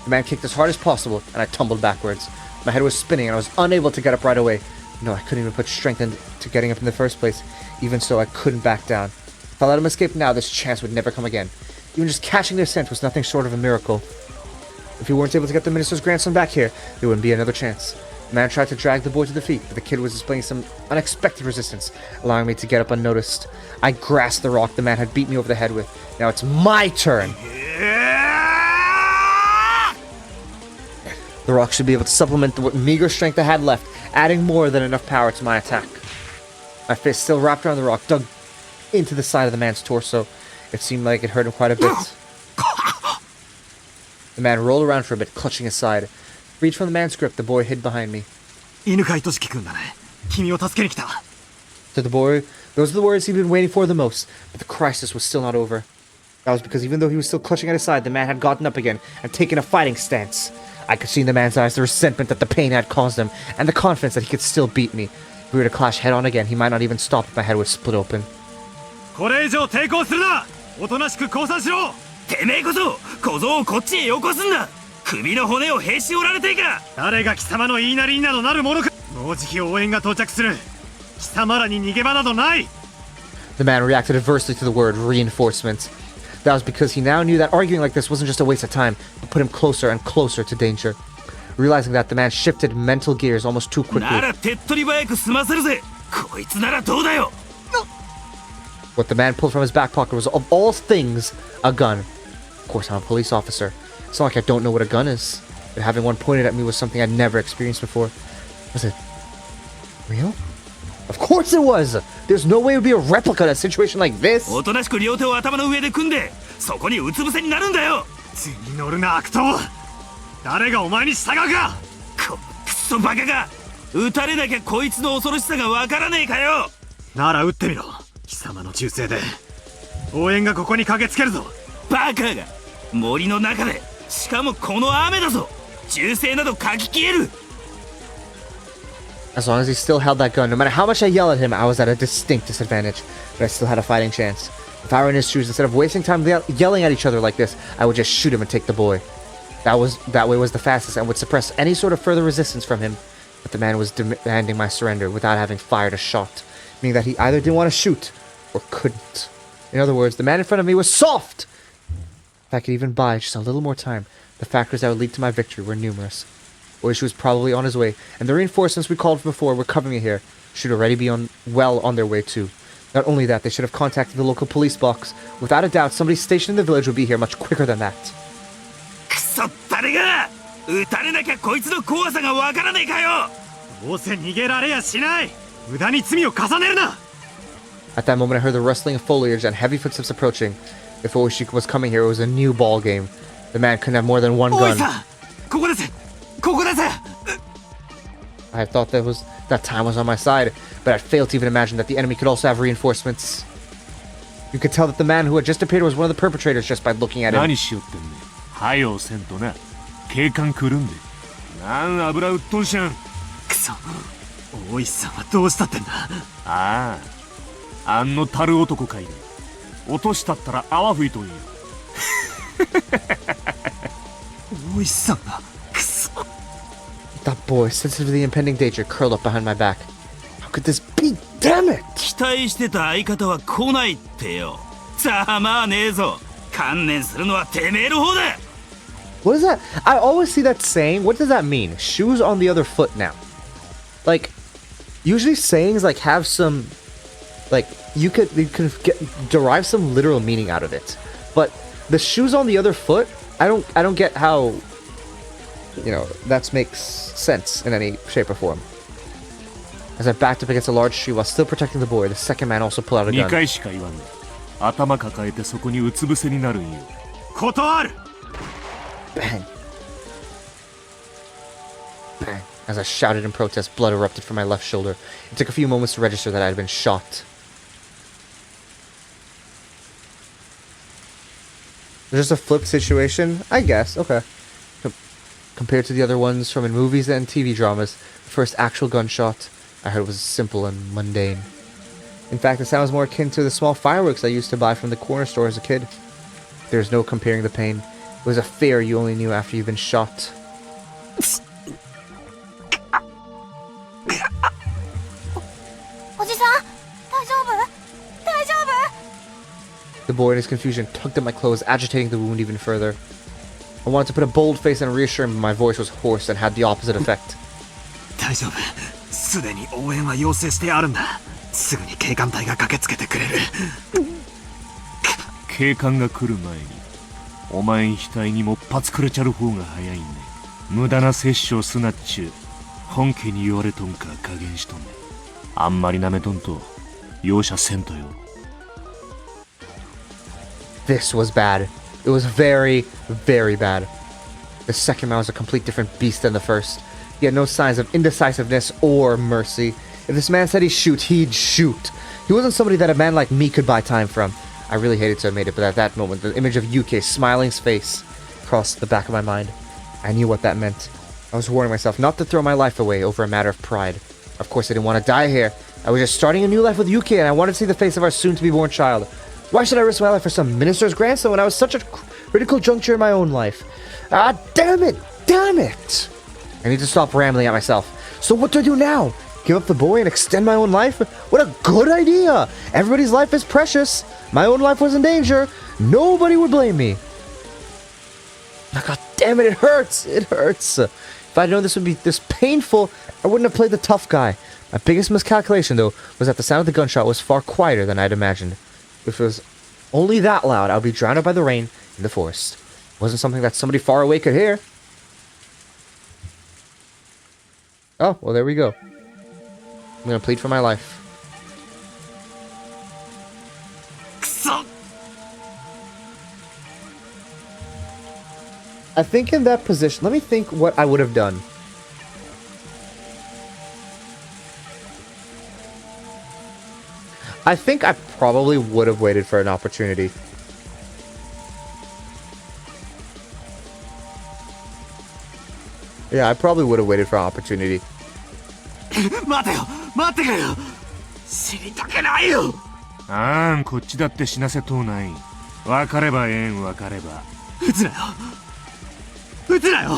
The man kicked as hard as possible, and I tumbled backwards. My head was spinning, and I was unable to get up right away. No, I couldn't even put strength into getting up in the first place. Even so, I couldn't back down. If I let him escape now, this chance would never come again. Even just catching their scent was nothing short of a miracle. If we weren't able to get the minister's grandson back here, there wouldn't be another chance. The man tried to drag the boy to the feet, but the kid was displaying some unexpected resistance, allowing me to get up unnoticed. I grasped the rock the man had beat me over the head with. Now it's my turn! The rock should be able to supplement the meager strength I had left, adding more than enough power to my attack. My fist still wrapped around the rock, dug into the side of the man's torso. It seemed like it hurt him quite a bit. The man rolled around for a bit, clutching his side. Freed from the man's grip, the boy hid behind me. To the boy, those are the words he'd been waiting for the most, but the crisis was still not over. That was because even though he was still clutching at his side, the man had gotten up again and taken a fighting stance. I could see in the man's eyes the resentment that the pain had caused him, and the confidence that he could still beat me. If we were to clash head-on again, he might not even stop if my head was split open. これ以上抵抗するな。おとなしく降参しろ。てめえこそ小僧をこっちへよこすんだ。首の骨をへし折られていか。誰が貴様の言いなりになどなるものか。もうじき応援が到着する。貴様らに逃げ場などない。The man reacted adversely to the word reinforcement. That was because he now knew that arguing like this wasn't just a waste of time, but put him closer and closer to danger. Realizing that, the man shifted mental gears almost too quickly. なら手っ取り早く済ませるぜ。こいつならどうだよ。What the man pulled from his back pocket was, of all things, a gun. Of course, I'm a police officer. It's not like I don't know what a gun is. But having one pointed at me was something I'd never experienced before. Was it real? Of course it was! There's no way it would be a replica in a situation like this! おとなしく両手を頭の上で組んで、そこにうつ伏せになるんだよ。次に乗るな悪党。誰がお前に従うか。こクソバカが。撃たれなきゃこいつの恐ろしさがわからねえかよ。なら撃ってみろ。貴様の忠誠で応援がここに駆けつけるぞ。バカが森の中で、しかもこの雨だぞ。銃声などかき消える。As long as he still held that gun, no matter how much I yelled at him, I was at a distinct disadvantage, but I still had a fighting chance. If I were in his shoes, instead of wasting time yelling at each other like this, I would just shoot him and take the boy. That way was the fastest and would suppress any sort of further resistance from him. But the man was demanding my surrender without having fired a shot, meaning that he either didn't want to shoot or couldn't. In other words, the man in front of me was soft! If I could even buy just a little more time, the factors that would lead to my victory were numerous. Oishi was probably on his way, and the reinforcements we called before were covering it here should already be well on their way too. Not only that, they should have contacted the local police box. Without a doubt, somebody stationed in the village would be here much quicker than that. At that moment, I heard the rustling of foliage and heavy footsteps approaching. If Oishi was coming here, it was a new ball game. The man couldn't have more than one gun. I thought that time was on my side, but I failed to even imagine that the enemy could also have reinforcements. You could tell that the man who had just appeared was one of the perpetrators just by looking at him. That boy, sensitive to the impending danger, curled up behind my back. How could this be? Damn it! What is that? I always see that saying. What does that mean? Shoes on the other foot now. Like, usually sayings like have some, like you can derive some literal meaning out of it. But the shoes on the other foot, I don't get how, you know, that makes sense in any shape or form. As I backed up against a large tree while still protecting the boy, the second man also pulled out a gun. Bang. Bang. As I shouted in protest, blood erupted from my left shoulder. It took a few moments to register that I had been shot. Just a flipped situation? I guess. Okay. Compared to the other ones from in movies and TV dramas, the first actual gunshot I heard was simple and mundane. In fact, the sound was more akin to the small fireworks I used to buy from the corner store as a kid. There's no comparing the pain. It was a fear you only knew after you've been shot. The boy in his confusion tugged at my clothes, agitating the wound even further. I wanted to put a bold face and reassure him, but my voice was hoarse and had the opposite effect. This was bad. It was very, very bad. The second man was a complete different beast than the first. He had no signs of indecisiveness or mercy. If this man said he'd shoot, he'd shoot. He wasn't somebody that a man like me could buy time from. I really hated to admit it, but at that moment, the image of Yuki's smiling face crossed the back of my mind. I knew what that meant. I was warning myself not to throw my life away over a matter of pride. Of course, I didn't want to die here. I was just starting a new life with Yuki, and I wanted to see the face of our soon-to-be-born child. Why should I risk my life for some minister's grandson when I was such a critical juncture in my own life? Ah, damn it! Damn it! I need to stop rambling at myself. So what do I do now? Give up the boy and extend my own life? What a good idea! Everybody's life is precious. My own life was in danger. Nobody would blame me. Oh, God damn it, it hurts! It hurts. If I'd known this would be this painful, I wouldn't have played the tough guy. My biggest miscalculation, though, was that the sound of the gunshot was far quieter than I'd imagined. If it was only that loud, I would be drowned out by the rain in the forest. It wasn't something that somebody far away could hear. Oh, well, there we go. I'm gonna plead for my life. I think in that position, let me think what I would have done. I think I probably would have waited for an opportunity. Yeah, I probably would have waited for an opportunity. 待てよ待ってくれよ死にたくないよあんこっちだって死なせとうない。分かればええん分かれば。撃つなよ撃つなよ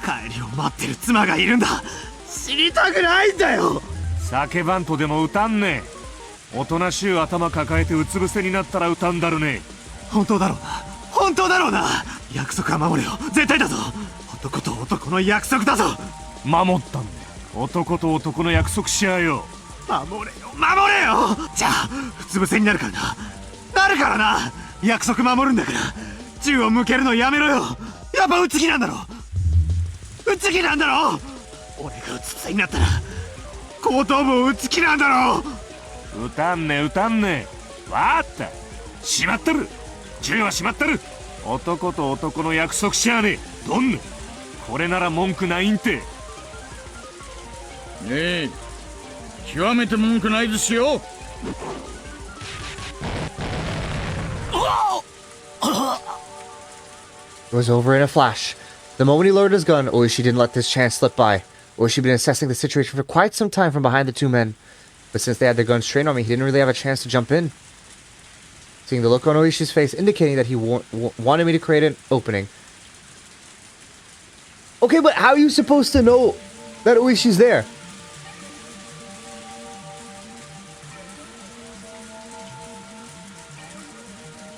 帰りを待ってる妻がいるんだ死にたくないんだよ叫ばんとでも歌んねえ。おとなしゅう頭抱えてうつ伏せになったら歌んだるね。本当だろうな本当だろうな約束は守れよ絶対だぞ男と男の約束だぞ守ったんだ。男と男の約束しやよ。守れよ守れよじゃあうつ伏せになるからな約束守るんだから銃を向けるのやめろよやっぱ撃つ気なんだろ撃つ気なんだろ俺がうつ伏せになったら後頭部を撃つ気なんだろ歌んね歌んねわーったしまってる銃はしまってる。男と男の約束しやねえどんねこれなら文句ないんて。ええ極めて文句ないですよ。It was over in a flash. The moment he lowered his gun, Oishi didn't let this chance slip by. Oishi had been assessing the situation for quite some time from behind the two men. But since they had their guns trained on me, he didn't really have a chance to jump in. Seeing the look on Oishi's face indicating that he wanted me to create an opening. Okay, but how are you supposed to know that Oishi's there?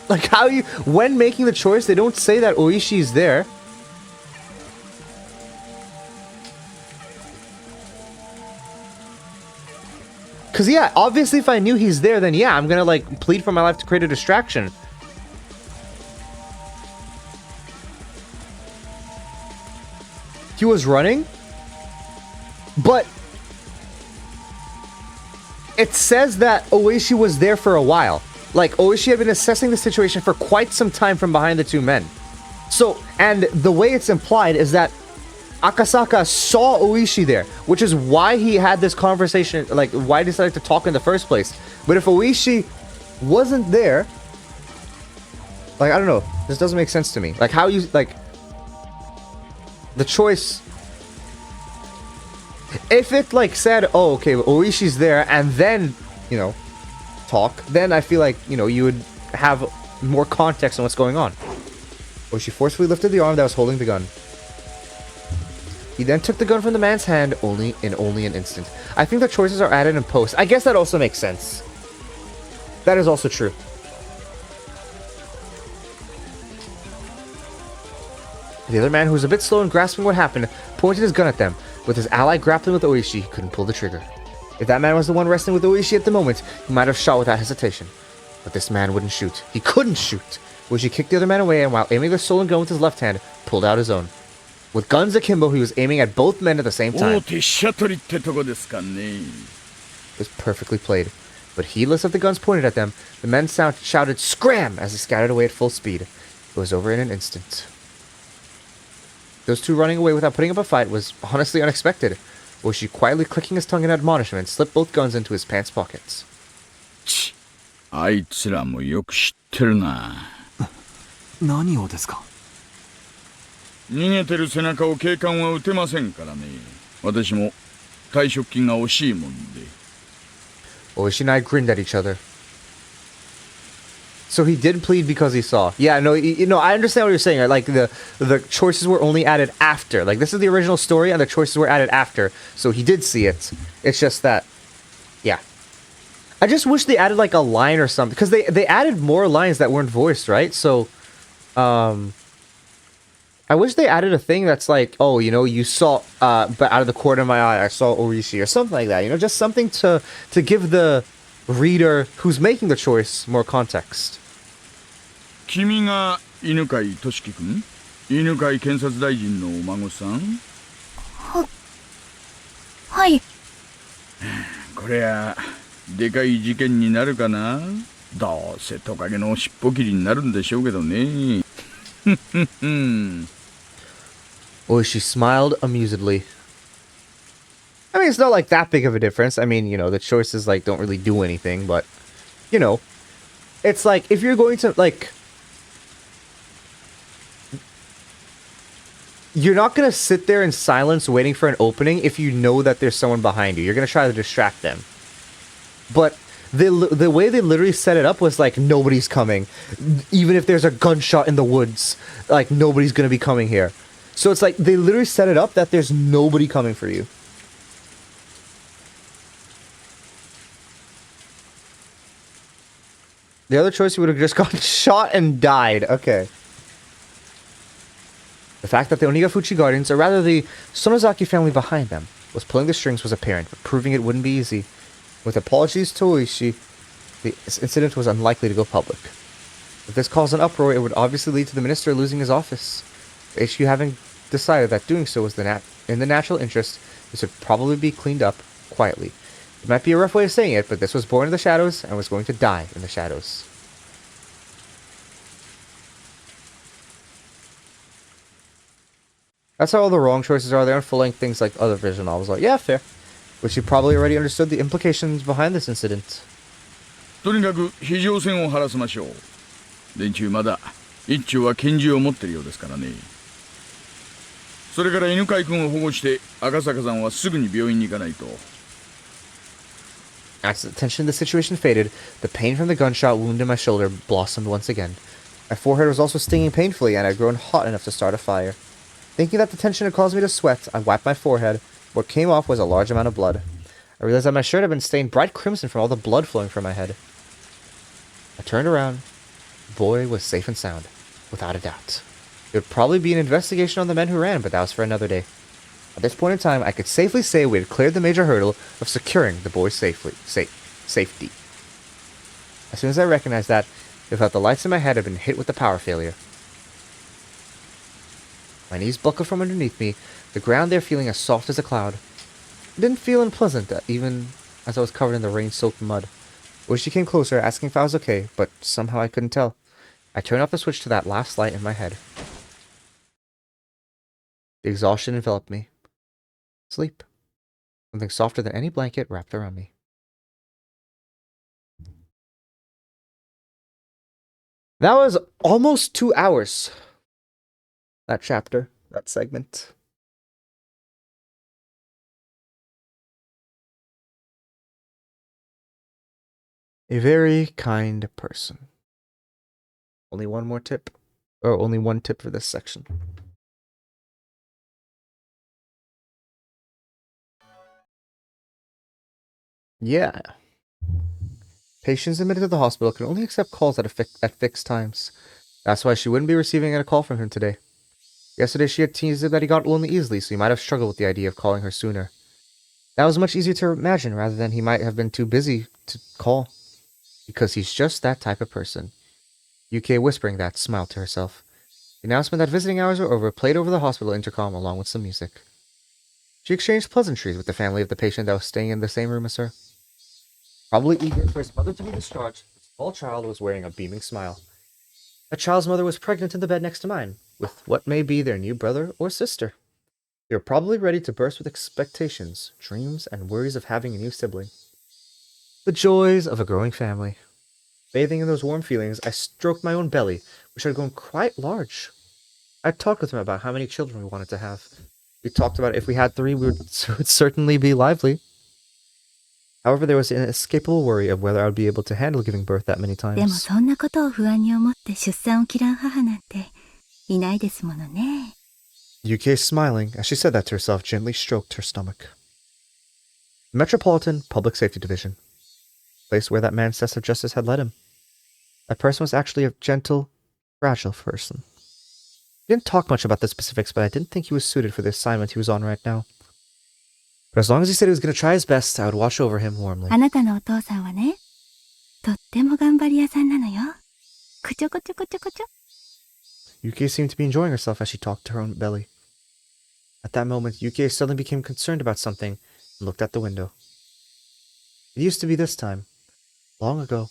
Like, how you... When making the choice, they don't say that Oishi's there. Because, yeah, obviously if I knew he's there, then yeah, I'm gonna, like, plead for my life to create a distraction. He was running? But... It says that Oishi was there for a while. Like, Oishi had been assessing the situation for quite some time from behind the two men. So, and the way it's implied is that Akasaka saw Oishi there, which is why he had this conversation, like, why he decided to talk in the first place. But if Oishi wasn't there, like, I don't know, this doesn't make sense to me. Like, how you, like, the choice... If it, like, said, oh, okay, Oishi's there, and then, you know, talk, then I feel like, you know, you would have more context on what's going on. Oishi forcefully lifted the arm that was holding the gun. He then took the gun from the man's hand only in an instant. I think the choices are added in post. I guess that also makes sense. That is also true. The other man, who was a bit slow in grasping what happened, pointed his gun at them. With his ally grappling with Oishi, he couldn't pull the trigger. If that man was the one wrestling with Oishi at the moment, he might have shot without hesitation. But this man wouldn't shoot. He couldn't shoot! Oishi kicked the other man away, and while aiming the stolen gun with his left hand, pulled out his own. With guns akimbo, he was aiming at both men at the same time. It was perfectly played. But heedless of the guns pointed at them, the men shouted "Scram!" as they scattered away at full speed. It was over in an instant. Those two running away without putting up a fight was honestly unexpected. Oishi, quietly clicking his tongue in admonishment, slipped both guns into his pants pockets. あいつらもよく知ってるな。何をですか？逃げてる背中を警官は撃てませんからね。私も退職金が惜しいもんで。Oishi and I grinned at each other. So he did plead because he saw. Yeah, no, you know, I understand what you're saying. Right? Like, the choices were only added after. Like, this is the original story, and the choices were added after. So he did see it. It's just that, yeah. I just wish they added, like, a line or something. Because they added more lines that weren't voiced, right? So, I wish they added a thing that's like, oh, you know, you saw, but out of the corner of my eye, I saw Oishi, or something like that. You know, just something to give the reader who's making the choice more context. 君が犬飼俊樹君？犬飼検察大臣のお孫さん？はい。これはでかい事件になるかな？どうせトカゲの尻尾切りになるんでしょうけどね。Oishi smiled amusedly. I mean, it's not like that big of a difference. I mean, you know, the choices, like, don't really do anything, but, you know, it's like, if you're going to, like, you're not gonna sit there in silence waiting for an opening if you know that there's someone behind you. You're gonna try to distract them. But the way they literally set it up was like nobody's coming. Even if there's a gunshot in the woods, like nobody's gonna be coming here. So it's like they literally set it up that there's nobody coming for you. The other choice, you would have just gotten shot and died. Okay. The fact that the Onigafuchi Guardians, or rather the Sonozaki family behind them, was pulling the strings was apparent, but proving it wouldn't be easy. With apologies to Oishi, the incident was unlikely to go public. If this caused an uproar, it would obviously lead to the minister losing his office. The HQ having decided that doing so was in the natural interest, this would probably be cleaned up quietly. It might be a rough way of saying it, but this was born in the shadows and was going to die in the shadows. That's how all the wrong choices are. They aren't full-length things like other visual novels. Like, yeah, fair. Which you probably already understood the implications behind this incident. とにかく非常線を張らせましょう。連中まだ一丁は拳銃を持ってるようですからね。それから犬飼君を保護して赤坂さんはすぐに病院に行かないと。As the tension in the situation faded, the pain from the gunshot wound in my shoulder blossomed once again. My forehead was also stinging painfully, and I had grown hot enough to start a fire. Thinking that the tension had caused me to sweat, I wiped my forehead. What came off was a large amount of blood. I realized that my shirt had been stained bright crimson from all the blood flowing from my head. I turned around. The boy was safe and sound, without a doubt. It would probably be an investigation on the men who ran, but that was for another day. At this point in time, I could safely say we had cleared the major hurdle of securing the boy's safety. As soon as I recognized that, it felt the lights in my head had been hit with the power failure. My knees buckled from underneath me, the ground there feeling as soft as a cloud. It didn't feel unpleasant, even as I was covered in the rain-soaked mud. She came closer, asking if I was okay, but somehow I couldn't tell. I turned off the switch to that last light in my head. The exhaustion enveloped me. Sleep. Something softer than any blanket wrapped around me. That was almost 2 hours. That chapter, that segment. A very kind person. Only one more tip. Or only one tip for this section. Yeah. Patients admitted to the hospital can only accept calls at fixed times. That's why she wouldn't be receiving a call from him today. Yesterday she had teased him that he got lonely easily, so he might have struggled with the idea of calling her sooner. That was much easier to imagine, rather than he might have been too busy to call. Because he's just that type of person. UK, whispering that, smiled to herself. The announcement that visiting hours were over played over the hospital intercom along with some music. She exchanged pleasantries with the family of the patient that was staying in the same room as her. Probably eager for his mother to be discharged, the small child was wearing a beaming smile. That child's mother was pregnant in the bed next to mine, with what may be their new brother or sister. They were probably ready to burst with expectations, dreams, and worries of having a new sibling. The joys of a growing family. Bathing in those warm feelings, I stroked my own belly, which had grown quite large. I talked with him about how many children we wanted to have. We talked about if we had 3, we would certainly be lively. However, there was an inescapable worry of whether I would be able to handle giving birth that many でも times. そんなことを不安に思って出産を嫌う母なんていないですものね。UK, smiling as she said that to herself, gently stroked her stomach. The Metropolitan Public Safety Division. Place where that man's sense of justice had led him. That person was actually a gentle, fragile person. He didn't talk much about the specifics, but I didn't think he was suited for the assignment he was on right now. But as long as he said he was going to try his best, I would watch over him warmly. あなたのお父さんはね、とっても頑張り屋さんなのよ。くちょこちょこちょこちょ。UK seemed to be enjoying herself as she talked to her own belly. At that moment, UK suddenly became concerned about something and looked at the window. It used to be this time, long ago.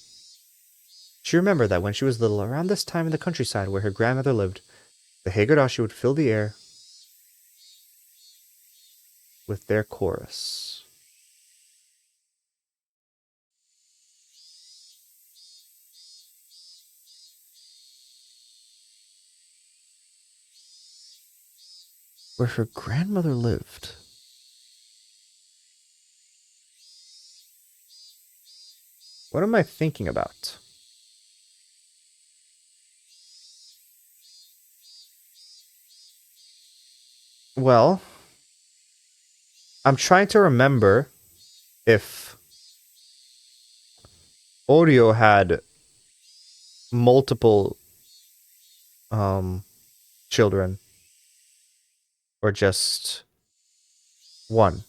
She remembered that when she was little, around this time in the countryside where her grandmother lived, the Higurashi would fill the air with their chorus. where her grandmother lived. What am I thinking about? Well, I'm trying to remember if Oreo had multiple children or just one.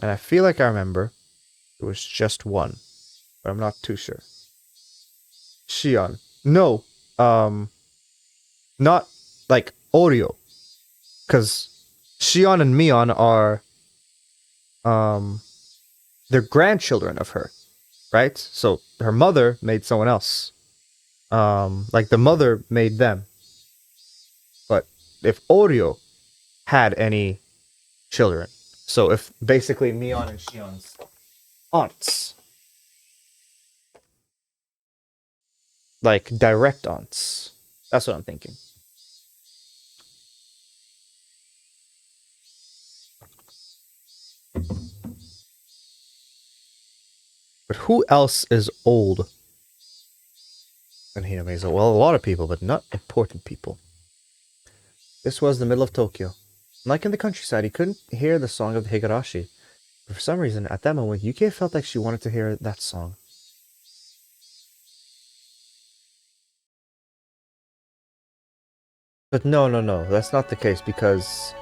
And I feel like I remember it was just one, but I'm not too sure. Shion. No. Not like Oreo. Because Shion and Mion are they're grandchildren of her, right? So her mother made someone else. Like the mother made them. But if Oreo had any children, so if basically Mion and Shion's aunts, like direct aunts, that's what I'm thinking. But who else is old in Hinamizo? Well, a lot of people, but not important people. This was the middle of Tokyo. Like in the countryside, he couldn't hear the song of the Higurashi. But for some reason, at that moment, Yuki felt like she wanted to hear that song. But no, that's not the case because...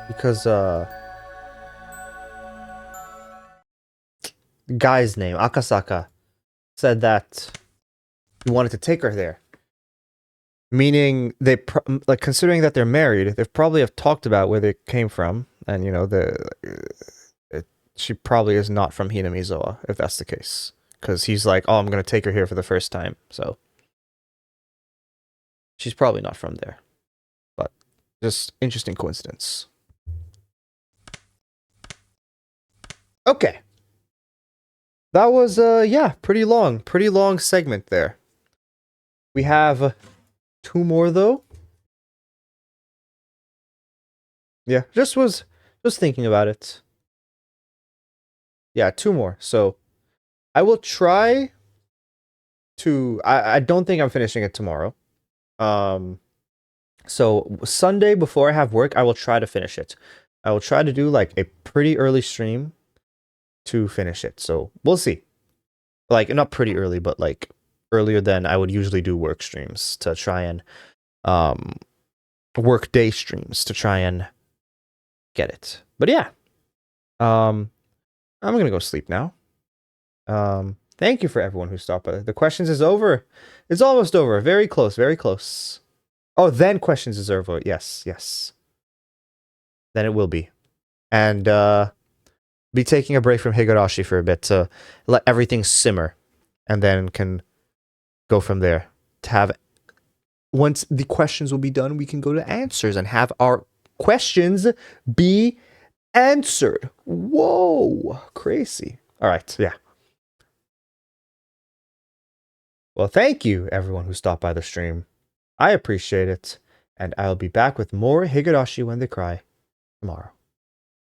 Because, the guy's name, Akasaka, said that he wanted to take her there. Meaning, like, considering that they're married, they probably have talked about where they came from, and, you know, she probably is not from Hinamizoa, if that's the case. Because he's like, oh, I'm going to take her here for the first time, so... She's probably not from there. But, just interesting coincidence. Okay. That was, yeah, pretty long segment there. We have 2 more, though. Yeah, just thinking about it. Yeah, 2 more. So, I will try to... I don't think I'm finishing it tomorrow. So, Sunday before I have work, I will try to finish it. I will try to do, like, a pretty early stream to finish it. So, we'll see. Like, not pretty early, but, like, earlier than I would usually do work streams to try and... work day streams to try and get it. But yeah. I'm gonna go sleep now. Thank you for everyone who stopped by. The questions is over. It's almost over. Very close, very close. Oh, then questions is over. Yes. Then it will be. And be taking a break from Higurashi for a bit to let everything simmer. And then can go from there. To have... Once the questions will be done, we can go to answers and have our questions be answered. Whoa, crazy. All right, yeah. Well, thank you, everyone who stopped by the stream. I appreciate it, and I'll be back with more Higurashi When They Cry tomorrow.